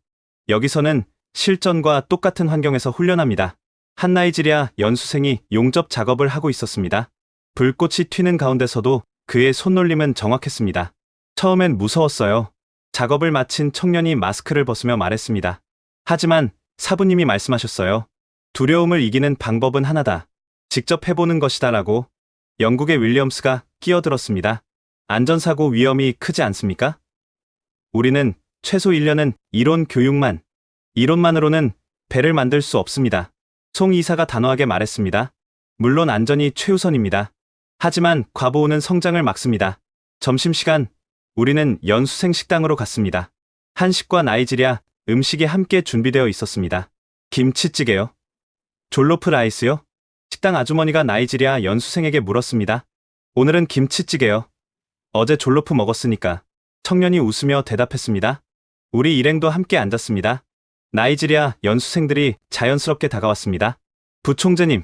여기서는 실전과 똑같은 환경에서 훈련합니다. 한 나이지리아 연수생이 용접 작업을 하고 있었습니다. 불꽃이 튀는 가운데서도 그의 손놀림은 정확했습니다. 처음엔 무서웠어요. 작업을 마친 청년이 마스크를 벗으며 말했습니다. 하지만 사부님이 말씀하셨어요. 두려움을 이기는 방법은 하나다. 직접 해보는 것이다 라고. 영국의 윌리엄스가 끼어들었습니다. 안전사고 위험이 크지 않습니까? 우리는 최소 1년은 이론만으로는 배를 만들 수 없습니다. 송 이사가 단호하게 말했습니다. 물론 안전이 최우선입니다. 하지만 과보호는 성장을 막습니다. 점심시간, 우리는 연수생 식당으로 갔습니다. 한식과 나이지리아 음식이 함께 준비되어 있었습니다. 김치찌개요? 졸로프 라이스요? 식당 아주머니가 나이지리아 연수생에게 물었습니다. 오늘은 김치찌개요. 어제 졸로프 먹었으니까. 청년이 웃으며 대답했습니다. 우리 일행도 함께 앉았습니다. 나이지리아 연수생들이 자연스럽게 다가왔습니다. 부총재님,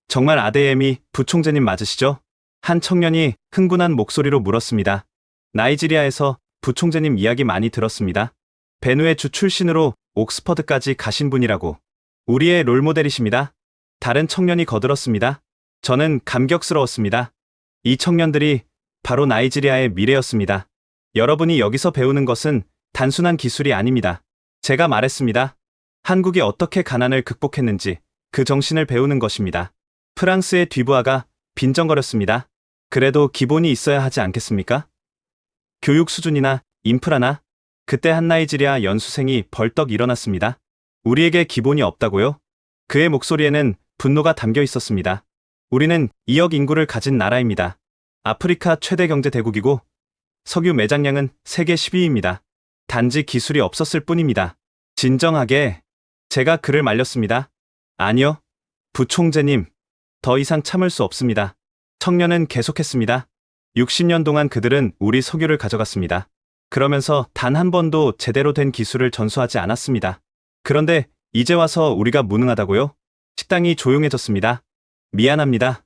정말 아데엠이 부총재님 맞으시죠? 한 청년이 흥분한 목소리로 물었습니다. 나이지리아에서 부총재님 이야기 많이 들었습니다. 베누에 주 출신으로 옥스퍼드까지 가신 분이라고. 우리의 롤모델이십니다. 다른 청년이 거들었습니다. 저는 감격스러웠습니다. 이 청년들이 바로 나이지리아의 미래였습니다. 여러분이 여기서 배우는 것은 단순한 기술이 아닙니다. 제가 말했습니다. 한국이 어떻게 가난을 극복했는지 그 정신을 배우는 것입니다. 프랑스의 뒤부하가 빈정거렸습니다. 그래도 기본이 있어야 하지 않겠습니까? 교육 수준이나 인프라나. 그때 한 나이지리아 연수생이 벌떡 일어났습니다. 우리에게 기본이 없다고요? 그의 목소리에는 분노가 담겨 있었습니다. 우리는 2억 인구를 가진 나라입니다. 아프리카 최대 경제 대국이고 석유 매장량은 세계 10위입니다. 단지 기술이 없었을 뿐입니다. 진정하게 제가 그를 말렸습니다. 아니요, 부총재님. 더 이상 참을 수 없습니다. 청년은 계속했습니다. 60년 동안 그들은 우리 석유를 가져갔습니다. 그러면서 단 한 번도 제대로 된 기술을 전수하지 않았습니다. 그런데 이제 와서 우리가 무능하다고요? 식당이 조용해졌습니다. 미안합니다.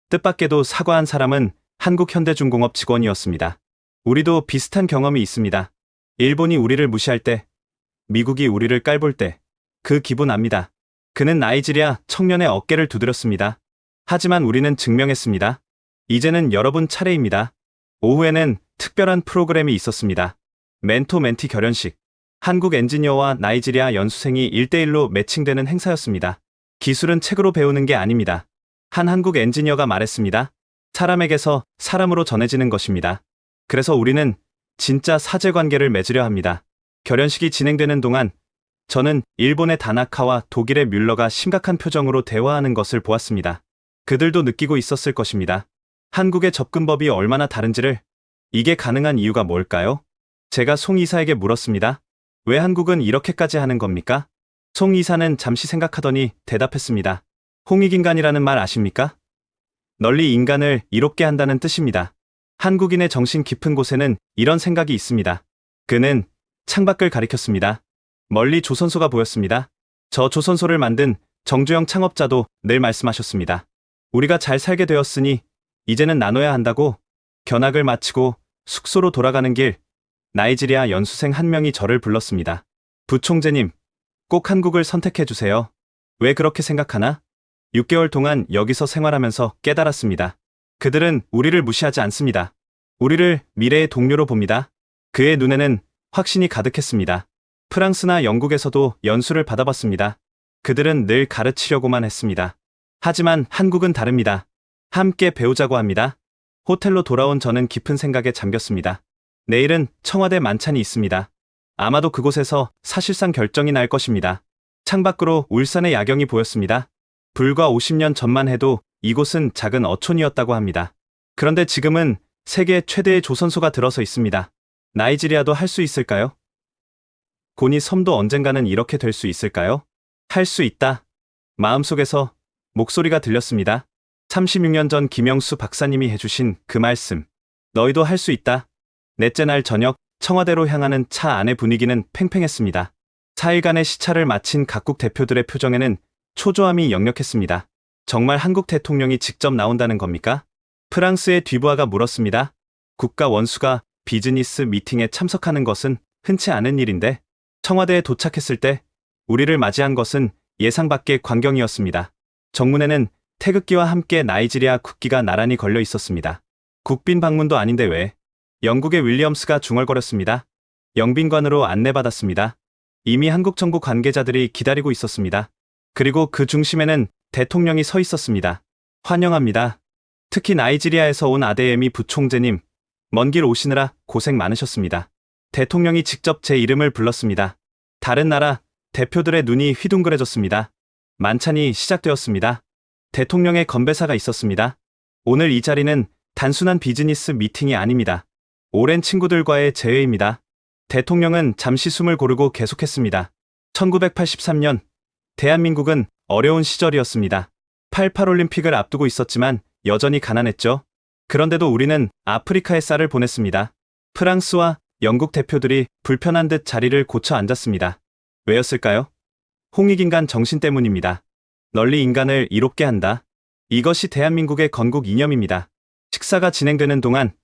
뜻밖에도 사과한 사람은 한국현대중공업 직원이었습니다. 우리도 비슷한 경험이 있습니다. 일본이 우리를 무시할 때, 미국이 우리를 깔볼 때, 그 기분 압니다. 그는 나이지리아 청년의 어깨를 두드렸습니다. 하지만 우리는 증명했습니다. 이제는 여러분 차례입니다. 오후에는 특별한 프로그램이 있었습니다. 멘토-멘티 결연식. 한국 엔지니어와 나이지리아 연수생이 1대1로 매칭되는 행사였습니다. 기술은 책으로 배우는 게 아닙니다. 한 한국 엔지니어가 말했습니다. 사람에게서 사람으로 전해지는 것입니다. 그래서 우리는 진짜 사제관계를 맺으려 합니다. 결연식이 진행되는 동안 저는 일본의 다나카와 독일의 뮬러가 심각한 표정으로 대화하는 것을 보았습니다. 그들도 느끼고 있었을 것입니다. 한국의 접근법이 얼마나 다른지를. 이게 가능한 이유가 뭘까요? 제가 송 이사에게 물었습니다. 왜 한국은 이렇게까지 하는 겁니까? 송 이사는 잠시 생각하더니 대답했습니다. 홍익인간이라는 말 아십니까? 널리 인간을 이롭게 한다는 뜻입니다. 한국인의 정신 깊은 곳에는 이런 생각이 있습니다. 그는 창밖을 가리켰습니다. 멀리 조선소가 보였습니다. 저 조선소를 만든 정주영 창업자도 늘 말씀하셨습니다. 우리가 잘 살게 되었으니 이제는 나눠야 한다고. 견학을 마치고 숙소로 돌아가는 길, 나이지리아 연수생 한 명이 저를 불렀습니다. 부총재님, 꼭 한국을 선택해 주세요. 왜 그렇게 생각하나? 6개월 동안 여기서 생활하면서 깨달았습니다. 그들은 우리를 무시하지 않습니다. 우리를 미래의 동료로 봅니다. 그의 눈에는 확신이 가득했습니다. 프랑스나 영국에서도 연수를 받아봤습니다. 그들은 늘 가르치려고만 했습니다. 하지만 한국은 다릅니다. 함께 배우자고 합니다. 호텔로 돌아온 저는 깊은 생각에 잠겼습니다. 내일은 청와대 만찬이 있습니다. 아마도 그곳에서 사실상 결정이 날 것입니다. 창밖으로 울산의 야경이 보였습니다. 불과 50년 전만 해도 이곳은 작은 어촌이었다고 합니다. 그런데 지금은 세계 최대의 조선소가 들어서 있습니다. 나이지리아도 할 수 있을까요? 고니 섬도 언젠가는 이렇게 될 수 있을까요? 할 수 있다. 마음속에서 목소리가 들렸습니다. 36년 전 김영수 박사님이 해주신 그 말씀. 너희도 할 수 있다. 넷째 날 저녁 청와대로 향하는 차 안의 분위기는 팽팽했습니다. 4일간의 시차를 마친 각국 대표들의 표정에는 초조함이 역력했습니다. 정말 한국 대통령이 직접 나온다는 겁니까? 프랑스의 뒤부하가 물었습니다. 국가 원수가 비즈니스 미팅에 참석하는 것은 흔치 않은 일인데 청와대에 도착했을 때 우리를 맞이한 것은 예상 밖의 광경이었습니다. 정문에는 태극기와 함께 나이지리아 국기가 나란히 걸려 있었습니다. 국빈 방문도 아닌데 왜? 영국의 윌리엄스가 중얼거렸습니다. 영빈관으로 안내받았습니다. 이미 한국 정부 관계자들이 기다리고 있었습니다. 그리고 그 중심에는 대통령이 서 있었습니다. 환영합니다. 특히 나이지리아에서 온 아데에미 부총재님, 먼 길 오시느라 고생 많으셨습니다. 대통령이 직접 제 이름을 불렀습니다. 다른 나라, 대표들의 눈이 휘둥그레졌습니다. 만찬이 시작되었습니다. 대통령의 건배사가 있었습니다. 오늘 이 자리는 단순한 비즈니스 미팅이 아닙니다. 오랜 친구들과의 재회입니다. 대통령은 잠시 숨을 고르고 계속했습니다. 1983년, 대한민국은 어려운 시절이었습니다. 88올림픽을 앞두고 있었지만 여전히 가난했죠. 그런데도 우리는 아프리카에 쌀을 보냈습니다. 프랑스와 영국 대표들이 불편한 듯 자리를 고쳐 앉았습니다. 왜였을까요? 홍익인간 정신 때문입니다. 널리 인간을 이롭게 한다. 이것이 대한민국의 건국 이념입니다. 식사가 진행되는 동안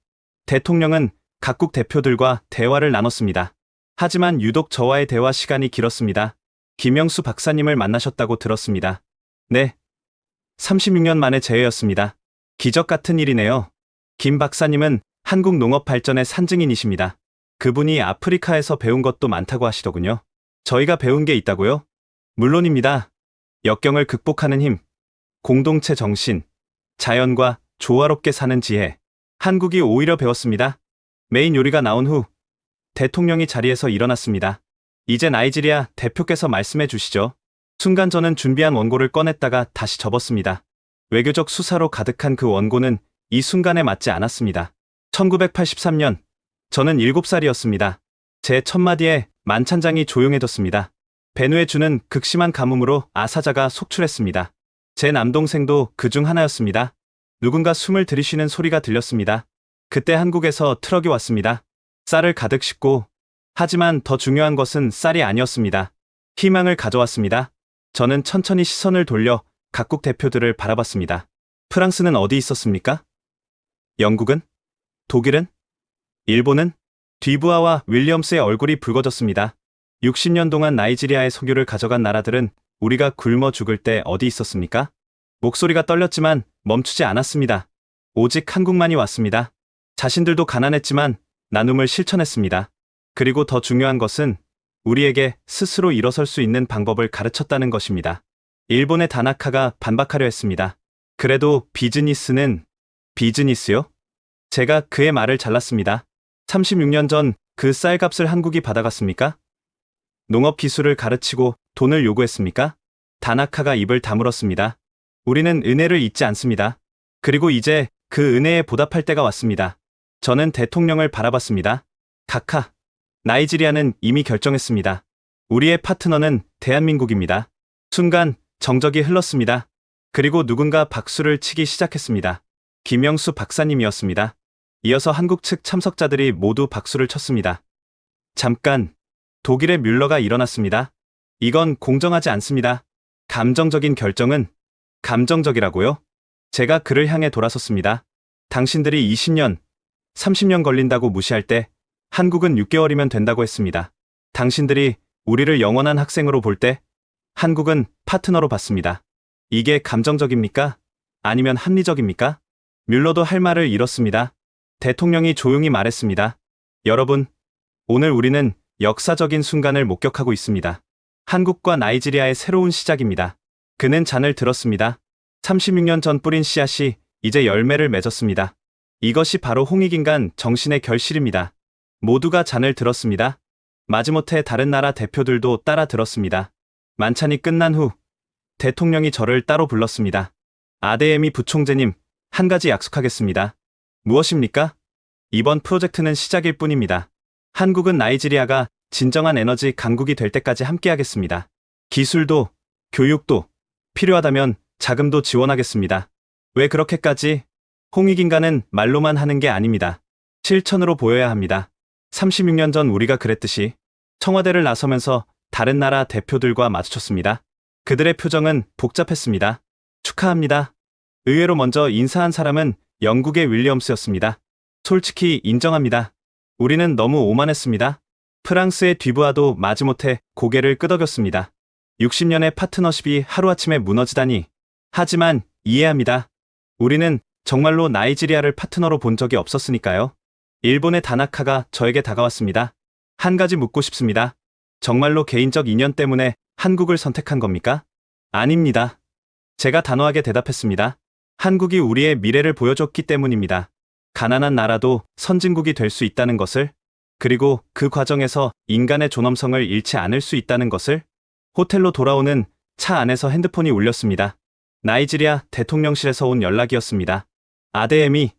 대통령은 각국 대표들과 대화를 나눴습니다. 하지만 유독 저와의 대화 시간이 길었습니다. 김영수 박사님을 만나셨다고 들었습니다. 네. 36년 만에 재회였습니다. 기적 같은 일이네요. 김 박사님은 한국 농업 발전의 산증인이십니다. 그분이 아프리카에서 배운 것도 많다고 하시더군요. 저희가 배운 게 있다고요? 물론입니다. 역경을 극복하는 힘, 공동체 정신, 자연과 조화롭게 사는 지혜. 한국이 오히려 배웠습니다. 메인 요리가 나온 후 대통령이 자리에서 일어났습니다. 이제 나이지리아 대표께서 말씀해 주시죠. 순간 저는 준비한 원고를 꺼냈다가 다시 접었습니다. 외교적 수사로 가득한 그 원고는 이 순간에 맞지 않았습니다. 1983년, 저는 7살이었습니다. 제 첫마디에 만찬장이 조용해졌습니다. 베누에 주는 극심한 가뭄으로 아사자가 속출했습니다. 제 남동생도 그중 하나였습니다. 누군가 숨을 들이쉬는 소리가 들렸습니다. 그때 한국에서 트럭이 왔습니다. 쌀을 가득 싣고, 하지만 더 중요한 것은 쌀이 아니었습니다. 희망을 가져왔습니다. 저는 천천히 시선을 돌려 각국 대표들을 바라봤습니다. 프랑스는 어디 있었습니까? 영국은? 독일은? 일본은? 뒤부아와 윌리엄스의 얼굴이 붉어졌습니다. 60년 동안 나이지리아의 석유를 가져간 나라들은 우리가 굶어 죽을 때 어디 있었습니까? 목소리가 떨렸지만 멈추지 않았습니다. 오직 한국만이 왔습니다. 자신들도 가난했지만 나눔을 실천했습니다. 그리고 더 중요한 것은 우리에게 스스로 일어설 수 있는 방법을 가르쳤다는 것입니다. 일본의 다나카가 반박하려 했습니다. 그래도 비즈니스는 비즈니스요? 제가 그의 말을 잘랐습니다. 36년 전 그 쌀값을 한국이 받아갔습니까? 농업 기술을 가르치고 돈을 요구했습니까? 다나카가 입을 다물었습니다. 우리는 은혜를 잊지 않습니다. 그리고 이제 그 은혜에 보답할 때가 왔습니다. 저는 대통령을 바라봤습니다. 카카, 나이지리아는 이미 결정했습니다. 우리의 파트너는 대한민국입니다. 순간 정적이 흘렀습니다. 그리고 누군가 박수를 치기 시작했습니다. 김영수 박사님이었습니다. 이어서 한국 측 참석자들이 모두 박수를 쳤습니다. 잠깐, 독일의 뮬러가 일어났습니다. 이건 공정하지 않습니다. 감정적인 결정은 감정적이라고요? 제가 그를 향해 돌아섰습니다. 당신들이 20년, 30년 걸린다고 무시할 때 한국은 6개월이면 된다고 했습니다. 당신들이 우리를 영원한 학생으로 볼 때 한국은 파트너로 봤습니다. 이게 감정적입니까? 아니면 합리적입니까? 뮬러도 할 말을 잃었습니다. 대통령이 조용히 말했습니다. 여러분, 오늘 우리는 역사적인 순간을 목격하고 있습니다. 한국과 나이지리아의 새로운 시작입니다. 그는 잔을 들었습니다. 36년 전 뿌린 씨앗이 이제 열매를 맺었습니다. 이것이 바로 홍익인간 정신의 결실입니다. 모두가 잔을 들었습니다. 마지못해 다른 나라 대표들도 따라 들었습니다. 만찬이 끝난 후 대통령이 저를 따로 불렀습니다. 아데에미 부총재님, 한 가지 약속하겠습니다. 무엇입니까? 이번 프로젝트는 시작일 뿐입니다. 한국은 나이지리아가 진정한 에너지 강국이 될 때까지 함께하겠습니다. 기술도, 교육도, 필요하다면 자금도 지원하겠습니다. 왜 그렇게까지? 홍익인간은 말로만 하는 게 아닙니다. 실천으로 보여야 합니다. 36년 전 우리가 그랬듯이 청와대를 나서면서 다른 나라 대표들과 마주쳤습니다. 그들의 표정은 복잡했습니다. 축하합니다. 의외로 먼저 인사한 사람은 영국의 윌리엄스였습니다. 솔직히 인정합니다. 우리는 너무 오만했습니다. 프랑스의 뒤부아도 마지못해 고개를 끄덕였습니다. 60년의 파트너십이 하루아침에 무너지다니. 하지만 이해합니다. 우리는 정말로 나이지리아를 파트너로 본 적이 없었으니까요. 일본의 다나카가 저에게 다가왔습니다. 한 가지 묻고 싶습니다. 정말로 개인적 인연 때문에 한국을 선택한 겁니까? 아닙니다. 제가 단호하게 대답했습니다. 한국이 우리의 미래를 보여줬기 때문입니다. 가난한 나라도 선진국이 될 수 있다는 것을, 그리고 그 과정에서 인간의 존엄성을 잃지 않을 수 있다는 것을, 호텔로 돌아오는 차 안에서 핸드폰이 울렸습니다. 나이지리아 대통령실에서 온 연락이었습니다. 아데엠이,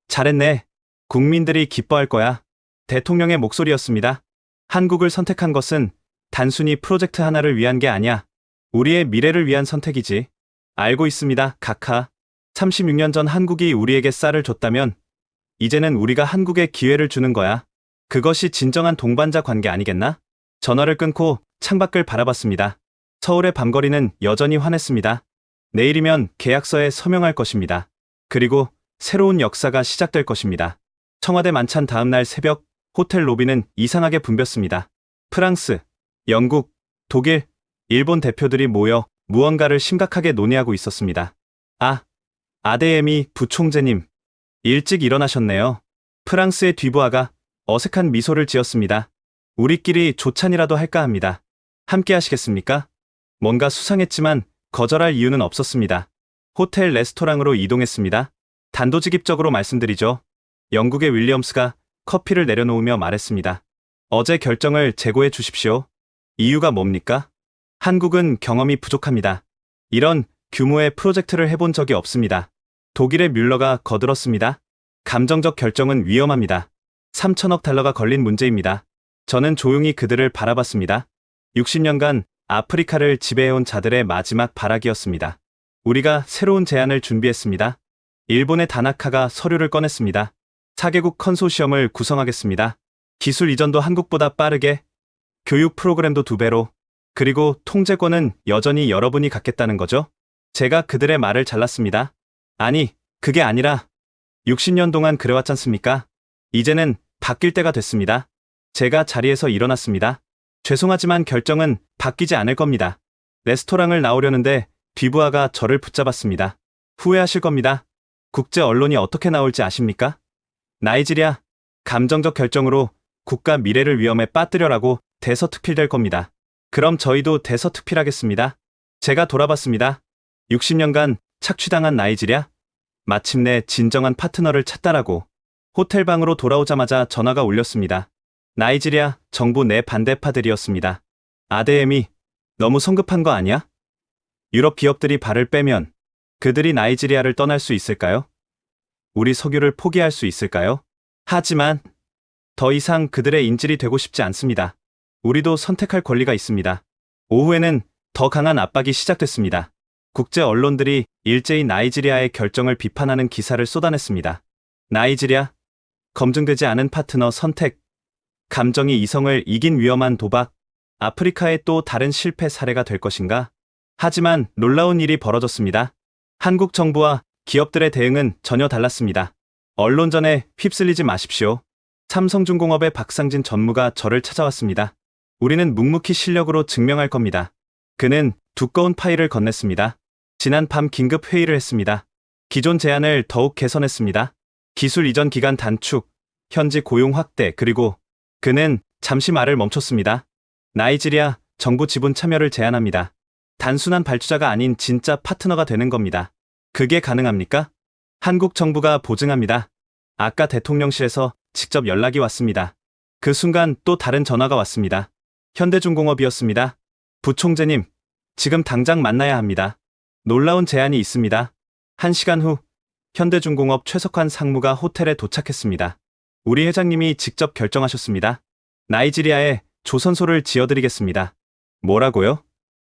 잘했네. 국민들이 기뻐할 거야. 대통령의 목소리였습니다. 한국을 선택한 것은 단순히 프로젝트 하나를 위한 게 아니야. 우리의 미래를 위한 선택이지. 알고 있습니다, 카카. 36년 전 한국이 우리에게 쌀을 줬다면 이제는 우리가 한국에 기회를 주는 거야. 그것이 진정한 동반자 관계 아니겠나? 전화를 끊고 창밖을 바라봤습니다. 서울의 밤거리는 여전히 환했습니다. 내일이면 계약서에 서명할 것입니다. 그리고 새로운 역사가 시작될 것입니다. 청와대 만찬 다음 날 새벽, 호텔 로비는 이상하게 붐볐습니다. 프랑스, 영국, 독일, 일본 대표들이 모여 무언가를 심각하게 논의하고 있었습니다. 아데에미 부총재님, 일찍 일어나셨네요. 프랑스의 뒤부하가 어색한 미소를 지었습니다. 우리끼리 조찬이라도 할까 합니다. 함께 하시겠습니까? 뭔가 수상했지만 거절할 이유는 없었습니다. 호텔 레스토랑으로 이동했습니다. 단도직입적으로 말씀드리죠. 영국의 윌리엄스가 커피를 내려놓으며 말했습니다. 어제 결정을 재고해 주십시오. 이유가 뭡니까? 한국은 경험이 부족합니다. 이런 규모의 프로젝트를 해본 적이 없습니다. 독일의 뮬러가 거들었습니다. 감정적 결정은 위험합니다. 3천억 달러가 걸린 문제입니다. 저는 조용히 그들을 바라봤습니다. 60년간 아프리카를 지배해온 자들의 마지막 발악이었습니다. 우리가 새로운 제안을 준비했습니다. 일본의 다나카가 서류를 꺼냈습니다. 4개국 컨소시엄을 구성하겠습니다. 기술 이전도 한국보다 빠르게, 교육 프로그램도 2배로, 그리고 통제권은 여전히 여러분이 갖겠다는 거죠? 제가 그들의 말을 잘랐습니다. 아니, 그게 아니라 60년 동안 그래왔잖습니까? 이제는 바뀔 때가 됐습니다. 제가 자리에서 일어났습니다. 죄송하지만 결정은 바뀌지 않을 겁니다. 레스토랑을 나오려는데 뒤부하가 저를 붙잡았습니다. 후회하실 겁니다. 국제 언론이 어떻게 나올지 아십니까? 나이지리아, 감정적 결정으로 국가 미래를 위험에 빠뜨려라고 대서특필될 겁니다. 그럼 저희도 대서특필하겠습니다. 제가 돌아봤습니다. 60년간 착취당한 나이지리아? 마침내 진정한 파트너를 찾다라고. 호텔방으로 돌아오자마자 전화가 울렸습니다. 나이지리아 정부 내 반대파들이었습니다. 아데엠이, 너무 성급한 거 아니야? 유럽 기업들이 발을 빼면 그들이 나이지리아를 떠날 수 있을까요? 우리 석유를 포기할 수 있을까요? 하지만 더 이상 그들의 인질이 되고 싶지 않습니다. 우리도 선택할 권리가 있습니다. 오후에는 더 강한 압박이 시작됐습니다. 국제 언론들이 일제히 나이지리아의 결정을 비판하는 기사를 쏟아냈습니다. 나이지리아, 검증되지 않은 파트너 선택, 감정이 이성을 이긴 위험한 도박, 아프리카의 또 다른 실패 사례가 될 것인가? 하지만 놀라운 일이 벌어졌습니다. 한국 정부와 기업들의 대응은 전혀 달랐습니다. 언론전에 휩쓸리지 마십시오. 삼성중공업의 박상진 전무가 저를 찾아왔습니다. 우리는 묵묵히 실력으로 증명할 겁니다. 그는 두꺼운 파일을 건넸습니다. 지난 밤 긴급 회의를 했습니다. 기존 제안을 더욱 개선했습니다. 기술 이전 기간 단축, 현지 고용 확대, 그리고 그는 잠시 말을 멈췄습니다. 나이지리아 정부 지분 참여를 제안합니다. 단순한 발주자가 아닌 진짜 파트너가 되는 겁니다. 그게 가능합니까? 한국 정부가 보증합니다. 아까 대통령실에서 직접 연락이 왔습니다. 그 순간 또 다른 전화가 왔습니다. 현대중공업이었습니다. 부총재님, 지금 당장 만나야 합니다. 놀라운 제안이 있습니다. 1시간 후 현대중공업 최석환 상무가 호텔에 도착했습니다. 우리 회장님이 직접 결정하셨습니다. 나이지리아에 조선소를 지어드리겠습니다. 뭐라고요?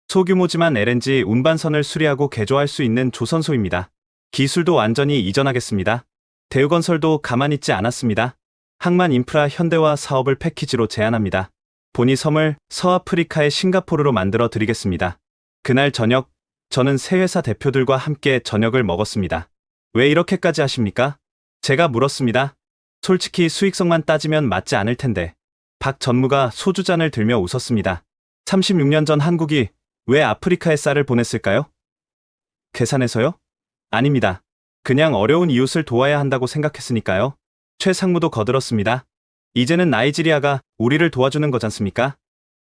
소규모지만 LNG 운반선을 수리하고 개조할 수 있는 조선소입니다. 기술도 완전히 이전하겠습니다. 대우건설도 가만히 있지 않았습니다. 항만 인프라 현대화 사업을 패키지로 제안합니다. 본이 섬을 서아프리카의 싱가포르로 만들어 드리겠습니다. 그날 저녁, 저는 새 회사 대표들과 함께 저녁을 먹었습니다. 왜 이렇게까지 하십니까? 제가 물었습니다. 솔직히 수익성만 따지면 맞지 않을 텐데. 박 전무가 소주잔을 들며 웃었습니다. 36년 전 한국이 왜 아프리카에 쌀을 보냈을까요? 계산해서요? 아닙니다. 그냥 어려운 이웃을 도와야 한다고 생각했으니까요. 최 상무도 거들었습니다. 이제는 나이지리아가 우리를 도와주는 거잖습니까?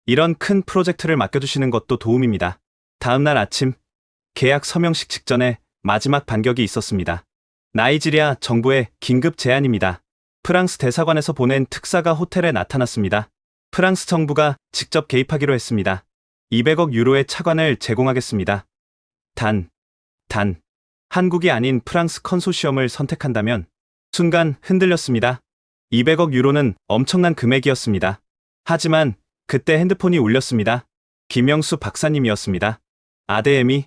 이런 큰 프로젝트를 맡겨주시는 것도 도움입니다. 다음 날 아침, 계약 서명식 직전에 마지막 반격이 있었습니다. 나이지리아 정부의 긴급 제안입니다. 프랑스 대사관에서 보낸 특사가 호텔에 나타났습니다. 프랑스 정부가 직접 개입하기로 했습니다. 200억 유로의 차관을 제공하겠습니다. 단, 한국이 아닌 프랑스 컨소시엄을 선택한다면 순간 흔들렸습니다. 200억 유로는 엄청난 금액이었습니다. 하지만 그때 핸드폰이 울렸습니다. 김영수 박사님이었습니다. 아데엠이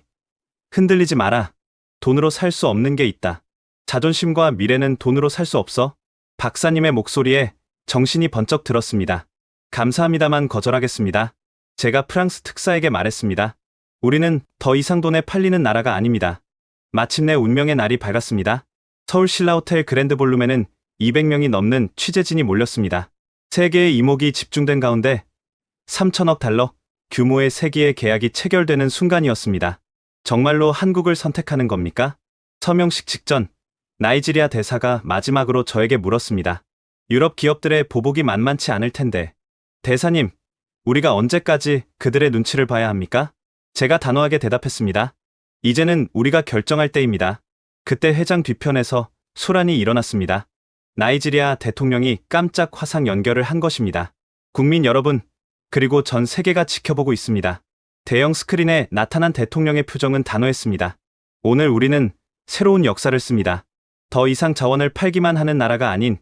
흔들리지 마라. 돈으로 살 수 없는 게 있다. 자존심과 미래는 돈으로 살 수 없어. 박사님의 목소리에 정신이 번쩍 들었습니다. 감사합니다만 거절하겠습니다. 제가 프랑스 특사에게 말했습니다. 우리는 더 이상 돈에 팔리는 나라가 아닙니다. 마침내 운명의 날이 밝았습니다. 서울 신라호텔 그랜드볼룸에는 200명이 넘는 취재진이 몰렸습니다. 세 개의 이목이 집중된 가운데 3천억 달러 규모의 세기의 계약이 체결되는 순간이었습니다. 정말로 한국을 선택하는 겁니까? 서명식 직전 나이지리아 대사가 마지막으로 저에게 물었습니다. 유럽 기업들의 보복이 만만치 않을 텐데 대사님, 우리가 언제까지 그들의 눈치를 봐야 합니까? 제가 단호하게 대답했습니다. 이제는 우리가 결정할 때입니다. 그때 회장 뒤편에서 소란이 일어났습니다. 나이지리아 대통령이 깜짝 화상 연결을 한 것입니다. 국민 여러분, 그리고 전 세계가 지켜보고 있습니다. 대형 스크린에 나타난 대통령의 표정은 단호했습니다. 오늘 우리는 새로운 역사를 씁니다. 더 이상 자원을 팔기만 하는 나라가 아닌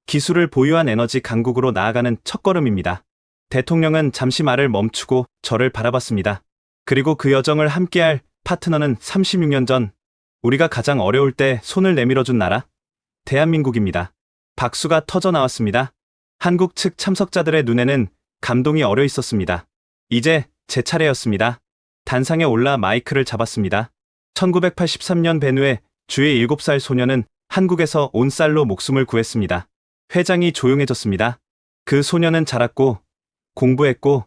기술을 보유한 에너지 강국으로 나아가는 첫걸음입니다. 대통령은 잠시 말을 멈추고 저를 바라봤습니다. 그리고 그 여정을 함께할 파트너는 36년 전 우리가 가장 어려울 때 손을 내밀어준 나라, 대한민국입니다. 박수가 터져 나왔습니다. 한국 측 참석자들의 눈에는 감동이 어려 있었습니다. 이제 제 차례였습니다. 단상에 올라 마이크를 잡았습니다. 1983년 베누에 주의 7살 소녀는 한국에서 온 쌀로 목숨을 구했습니다. 회장이 조용해졌습니다. 그 소녀는 자랐고 공부했고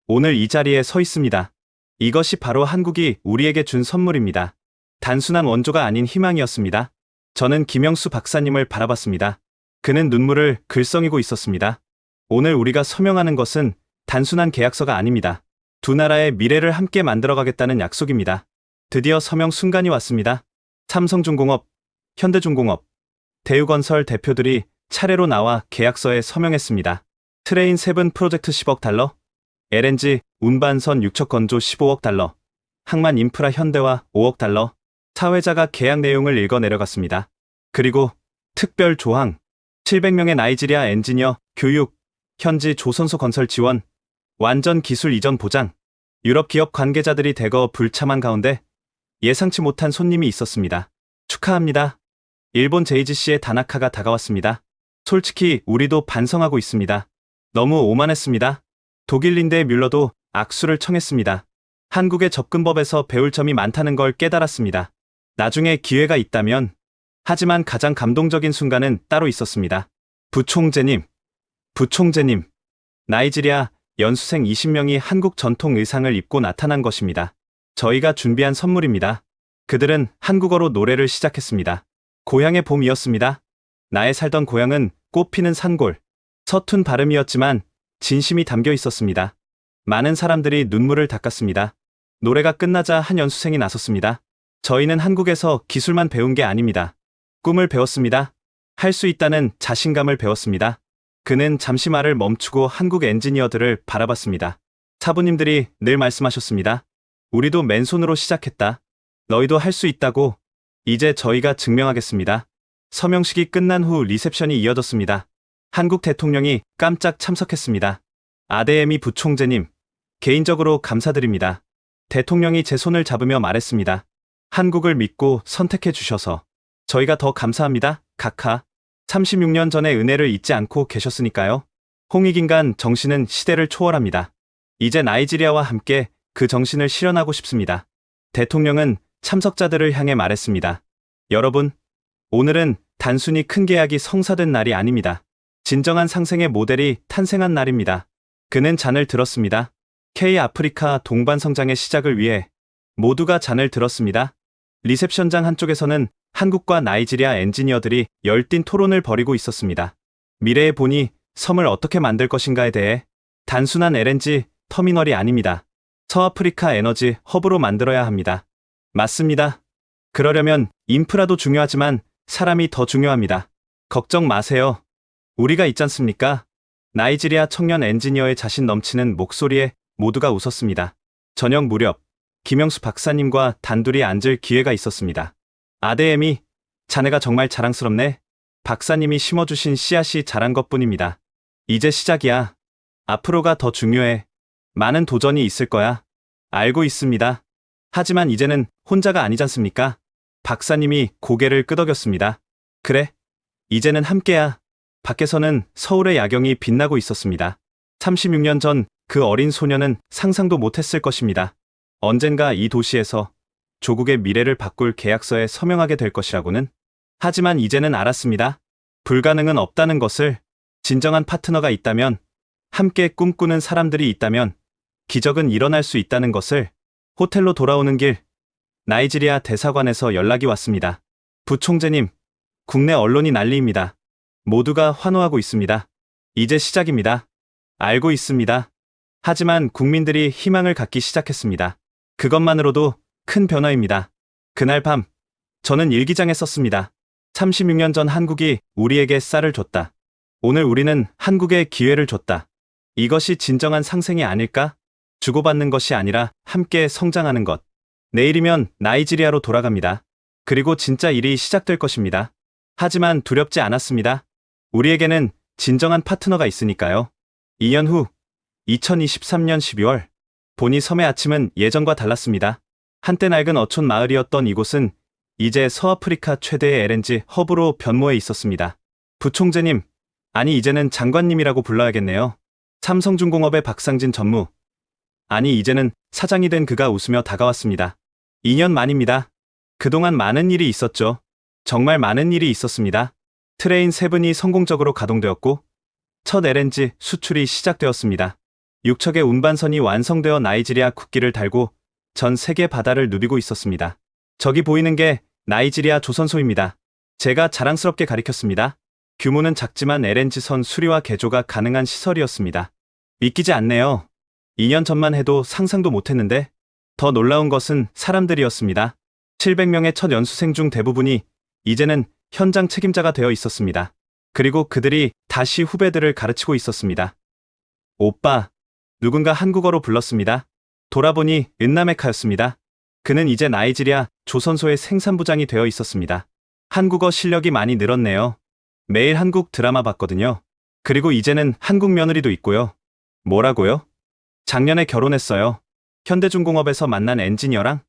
오늘 이 자리에 서 있습니다. 이것이 바로 한국이 우리에게 준 선물입니다. 단순한 원조가 아닌 희망이었습니다. 저는 김영수 박사님을 바라봤습니다. 그는 눈물을 글썽이고 있었습니다. 오늘 우리가 서명하는 것은 단순한 계약서가 아닙니다. 두 나라의 미래를 함께 만들어가겠다는 약속입니다. 드디어 서명 순간이 왔습니다. 삼성중공업, 현대중공업, 대우건설 대표들이 차례로 나와 계약서에 서명했습니다. 트레인 7 프로젝트 10억 달러, LNG 운반선 6척 건조 15억 달러, 항만 인프라 현대화 5억 달러. 사회자가 계약 내용을 읽어 내려갔습니다. 그리고 특별 조항, 700명의 나이지리아 엔지니어 교육, 현지 조선소 건설 지원, 완전 기술 이전 보장. 유럽 기업 관계자들이 대거 불참한 가운데 예상치 못한 손님이 있었습니다. 축하합니다. 일본 JGC의 다나카가 다가왔습니다. 솔직히 우리도 반성하고 있습니다. 너무 오만했습니다. 독일 린데 뮬러도 악수를 청했습니다. 한국의 접근법에서 배울 점이 많다는 걸 깨달았습니다. 나중에 기회가 있다면. 하지만 가장 감동적인 순간은 따로 있었습니다. 부총재님. 나이지리아 연수생 20명이 한국 전통 의상을 입고 나타난 것입니다. 저희가 준비한 선물입니다. 그들은 한국어로 노래를 시작했습니다. 고향의 봄이었습니다. 나의 살던 고향은 꽃피는 산골. 서툰 발음이었지만 진심이 담겨 있었습니다. 많은 사람들이 눈물을 닦았습니다. 노래가 끝나자 한 연수생이 나섰습니다. 저희는 한국에서 기술만 배운 게 아닙니다. 꿈을 배웠습니다. 할 수 있다는 자신감을 배웠습니다. 그는 잠시 말을 멈추고 한국 엔지니어들을 바라봤습니다. 사부님들이 늘 말씀하셨습니다. 우리도 맨손으로 시작했다. 너희도 할 수 있다고. 이제 저희가 증명하겠습니다. 서명식이 끝난 후 리셉션이 이어졌습니다. 한국 대통령이 깜짝 참석했습니다. 아데에미 부총재님, 개인적으로 감사드립니다. 대통령이 제 손을 잡으며 말했습니다. 한국을 믿고 선택해 주셔서 저희가 더 감사합니다. 각하. 36년 전의 은혜를 잊지 않고 계셨으니까요. 홍익인간 정신은 시대를 초월합니다. 이제 나이지리아와 함께 그 정신을 실현하고 싶습니다. 대통령은 참석자들을 향해 말했습니다. 여러분, 오늘은 단순히 큰 계약이 성사된 날이 아닙니다. 진정한 상생의 모델이 탄생한 날입니다. 그는 잔을 들었습니다. K-아프리카 동반 성장의 시작을 위해 모두가 잔을 들었습니다. 리셉션장 한쪽에서는 한국과 나이지리아 엔지니어들이 열띤 토론을 벌이고 있었습니다. 미래의 본이 섬을 어떻게 만들 것인가에 대해. 단순한 LNG 터미널이 아닙니다. 서아프리카 에너지 허브로 만들어야 합니다. 맞습니다. 그러려면 인프라도 중요하지만 사람이 더 중요합니다. 걱정 마세요. 우리가 있지 않습니까? 나이지리아 청년 엔지니어의 자신 넘치는 목소리에 모두가 웃었습니다. 저녁 무렵 김영수 박사님과 단둘이 앉을 기회가 있었습니다. 아데엠이 자네가 정말 자랑스럽네. 박사님이 심어주신 씨앗이 자란 것뿐입니다. 이제 시작이야. 앞으로가 더 중요해. 많은 도전이 있을 거야. 알고 있습니다. 하지만 이제는 혼자가 아니잖습니까? 박사님이 고개를 끄덕였습니다. 그래. 이제는 함께야. 밖에서는 서울의 야경이 빛나고 있었습니다. 36년 전 그 어린 소녀는 상상도 못했을 것입니다. 언젠가 이 도시에서 조국의 미래를 바꿀 계약서에 서명하게 될 것이라고는. 하지만 이제는 알았습니다. 불가능은 없다는 것을. 진정한 파트너가 있다면, 함께 꿈꾸는 사람들이 있다면 기적은 일어날 수 있다는 것을. 호텔로 돌아오는 길, 나이지리아 대사관에서 연락이 왔습니다. 부총재님, 국내 언론이 난리입니다. 모두가 환호하고 있습니다. 이제 시작입니다. 알고 있습니다. 하지만 국민들이 희망을 갖기 시작했습니다. 그것만으로도 큰 변화입니다. 그날 밤, 저는 일기장에 썼습니다. 36년 전 한국이 우리에게 쌀을 줬다. 오늘 우리는 한국에 기회를 줬다. 이것이 진정한 상생이 아닐까? 주고받는 것이 아니라 함께 성장하는 것. 내일이면 나이지리아로 돌아갑니다. 그리고 진짜 일이 시작될 것입니다. 하지만 두렵지 않았습니다. 우리에게는 진정한 파트너가 있으니까요. 2년 후 2023년 12월 보니 섬의 아침은 예전과 달랐습니다. 한때 낡은 어촌 마을이었던 이곳은 이제 서아프리카 최대의 LNG 허브로 변모해 있었습니다. 부총재님, 아니 이제는 장관님이라고 불러야겠네요. 삼성중공업의 박상진 전무. 아니 이제는 사장이 된 그가 웃으며 다가왔습니다. 2년 만입니다. 그동안 많은 일이 있었죠. 정말 많은 일이 있었습니다. 트레인 3분이 성공적으로 가동되었고 첫 LNG 수출이 시작되었습니다. 6척의 운반선이 완성되어 나이지리아 국기를 달고 전 세계 바다를 누비고 있었습니다. 저기 보이는 게 나이지리아 조선소입니다. 제가 자랑스럽게 가리켰습니다. 규모는 작지만 LNG선 수리와 개조가 가능한 시설이었습니다. 믿기지 않네요. 2년 전만 해도 상상도 못했는데 더 놀라운 것은 사람들이었습니다. 700명의 첫 연수생 중 대부분이 이제는 현장 책임자가 되어 있었습니다. 그리고 그들이 다시 후배들을 가르치고 있었습니다. 오빠, 누군가 한국어로 불렀습니다. 돌아보니 은나메카였습니다. 그는 이제 나이지리아 조선소의 생산부장이 되어 있었습니다. 한국어 실력이 많이 늘었네요. 매일 한국 드라마 봤거든요. 그리고 이제는 한국 며느리도 있고요. 뭐라고요? 작년에 결혼했어요. 현대중공업에서 만난 엔지니어랑.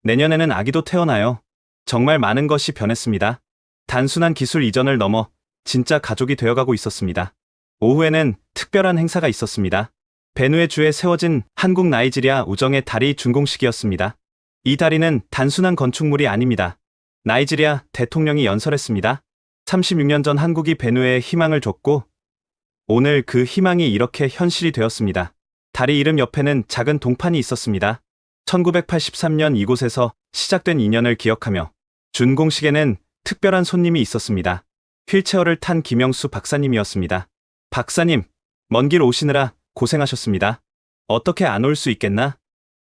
내년에는 아기도 태어나요. 정말 많은 것이 변했습니다. 단순한 기술 이전을 넘어 진짜 가족이 되어가고 있었습니다. 오후에는 특별한 행사가 있었습니다. 베누에주에 세워진 한국 나이지리아 우정의 다리 준공식이었습니다. 이 다리는 단순한 건축물이 아닙니다. 나이지리아 대통령이 연설했습니다. 36년 전 한국이 베누에에 희망을 줬고 오늘 그 희망이 이렇게 현실이 되었습니다. 다리 이름 옆에는 작은 동판이 있었습니다. 1983년 이곳에서 시작된 인연을 기억하며 준공식에는 특별한 손님이 있었습니다. 휠체어를 탄 김영수 박사님이었습니다. 박사님, 먼 길 오시느라 고생하셨습니다. 어떻게 안 올 수 있겠나?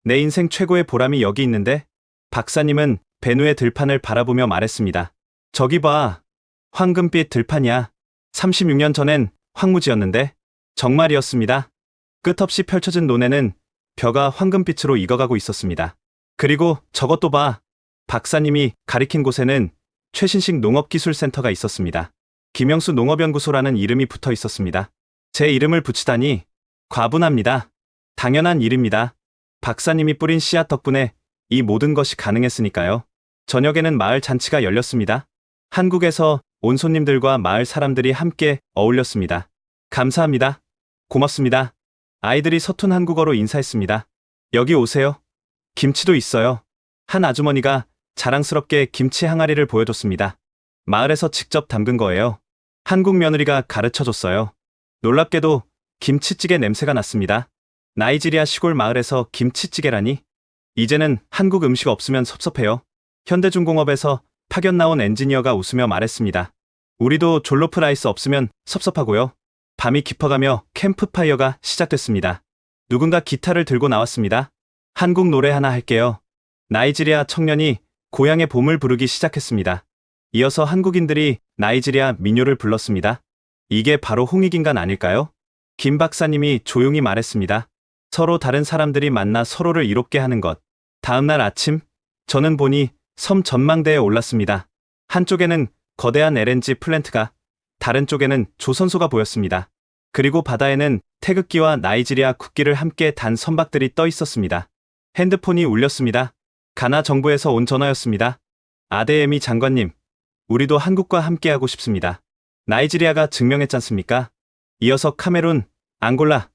내 인생 최고의 보람이 여기 있는데? 박사님은 베누의 들판을 바라보며 말했습니다. 저기 봐. 황금빛 들판이야. 36년 전엔 황무지였는데? 정말이었습니다. 끝없이 펼쳐진 논에는 벼가 황금빛으로 익어가고 있었습니다. 그리고 저것도 봐. 박사님이 가리킨 곳에는 최신식 농업기술센터가 있었습니다. 김영수 농업연구소라는 이름이 붙어 있었습니다. 제 이름을 붙이다니 과분합니다. 당연한 일입니다. 박사님이 뿌린 씨앗 덕분에 이 모든 것이 가능했으니까요. 저녁에는 마을 잔치가 열렸습니다. 한국에서 온 손님들과 마을 사람들이 함께 어울렸습니다. 감사합니다. 고맙습니다. 아이들이 서툰 한국어로 인사했습니다. 여기 오세요. 김치도 있어요. 한 아주머니가 자랑스럽게 김치 항아리를 보여줬습니다. 마을에서 직접 담근 거예요. 한국 며느리가 가르쳐줬어요. 놀랍게도 김치찌개 냄새가 났습니다. 나이지리아 시골 마을에서 김치찌개라니? 이제는 한국 음식 없으면 섭섭해요. 현대중공업에서 파견 나온 엔지니어가 웃으며 말했습니다. 우리도 졸로프 라이스 없으면 섭섭하고요. 밤이 깊어가며 캠프파이어가 시작됐습니다. 누군가 기타를 들고 나왔습니다. 한국 노래 하나 할게요. 나이지리아 청년이 고향의 봄을 부르기 시작했습니다. 이어서 한국인들이 나이지리아 민요를 불렀습니다. 이게 바로 홍익인간 아닐까요? 김 박사님이 조용히 말했습니다. 서로 다른 사람들이 만나 서로를 이롭게 하는 것. 다음날 아침, 저는 보니 섬 전망대에 올랐습니다. 한쪽에는 거대한 LNG 플랜트가, 다른 쪽에는 조선소가 보였습니다. 그리고 바다에는 태극기와 나이지리아 국기를 함께 단 선박들이 떠 있었습니다. 핸드폰이 울렸습니다. 가나 정부에서 온 전화였습니다. 아데에미 장관님, 우리도 한국과 함께하고 싶습니다. 나이지리아가 증명했지 않습니까? 이어서 카메룬, 앙골라,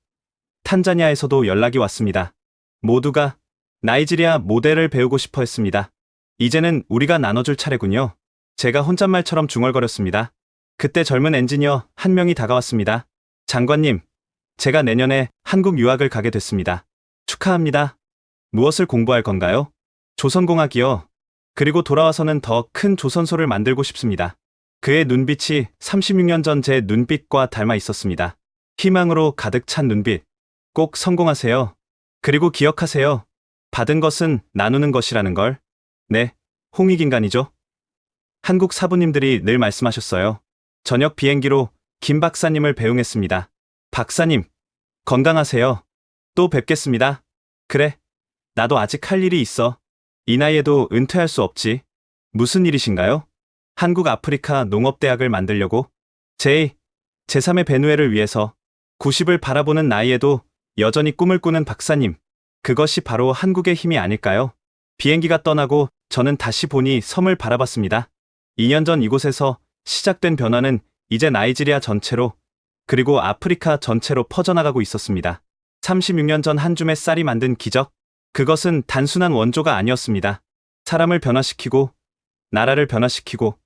탄자니아에서도 연락이 왔습니다. 모두가 나이지리아 모델을 배우고 싶어 했습니다. 이제는 우리가 나눠줄 차례군요. 제가 혼잣말처럼 중얼거렸습니다. 그때 젊은 엔지니어 한 명이 다가왔습니다. 장관님, 제가 내년에 한국 유학을 가게 됐습니다. 축하합니다. 무엇을 공부할 건가요? 조선공학이요. 그리고 돌아와서는 더 큰 조선소를 만들고 싶습니다. 그의 눈빛이 36년 전 제 눈빛과 닮아 있었습니다. 희망으로 가득 찬 눈빛. 꼭 성공하세요. 그리고 기억하세요. 받은 것은 나누는 것이라는 걸. 네, 홍익인간이죠. 한국 사부님들이 늘 말씀하셨어요. 저녁 비행기로 김 박사님을 배웅했습니다. 박사님, 건강하세요. 또 뵙겠습니다. 그래, 나도 아직 할 일이 있어. 이 나이에도 은퇴할 수 없지. 무슨 일이신가요? 한국 아프리카 농업대학을 만들려고. 제3의 베누에를 위해서 90을 바라보는 나이에도 여전히 꿈을 꾸는 박사님. 그것이 바로 한국의 힘이 아닐까요? 비행기가 떠나고 저는 다시 보니 섬을 바라봤습니다. 2년 전 이곳에서 시작된 변화는 이제 나이지리아 전체로, 그리고 아프리카 전체로 퍼져나가고 있었습니다. 36년 전 한 줌의 쌀이 만든 기적. 그것은 단순한 원조가 아니었습니다. 사람을 변화시키고, 나라를 변화시키고,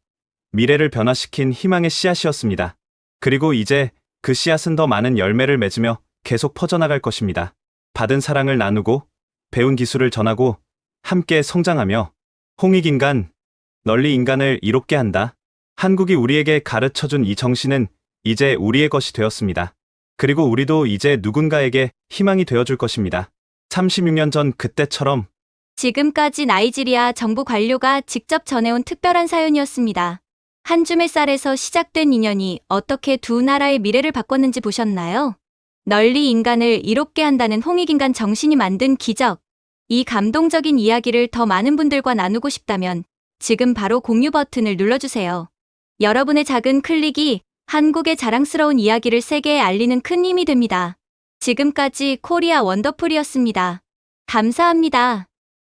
미래를 변화시킨 희망의 씨앗이었습니다. 그리고 이제 그 씨앗은 더 많은 열매를 맺으며 계속 퍼져나갈 것입니다. 받은 사랑을 나누고, 배운 기술을 전하고, 함께 성장하며, 홍익인간, 널리 인간을 이롭게 한다. 한국이 우리에게 가르쳐준 이 정신은 이제 우리의 것이 되었습니다. 그리고 우리도 이제 누군가에게 희망이 되어줄 것입니다. 36년 전 그때처럼. 지금까지 나이지리아 정부 관료가 직접 전해온 특별한 사연이었습니다. 한 줌의 쌀에서 시작된 인연이 어떻게 두 나라의 미래를 바꿨는지 보셨나요? 널리 인간을 이롭게 한다는 홍익인간 정신이 만든 기적. 이 감동적인 이야기를 더 많은 분들과 나누고 싶다면 지금 바로 공유 버튼을 눌러주세요. 여러분의 작은 클릭이 한국의 자랑스러운 이야기를 세계에 알리는 큰 힘이 됩니다. 지금까지 코리아 원더풀이었습니다. 감사합니다.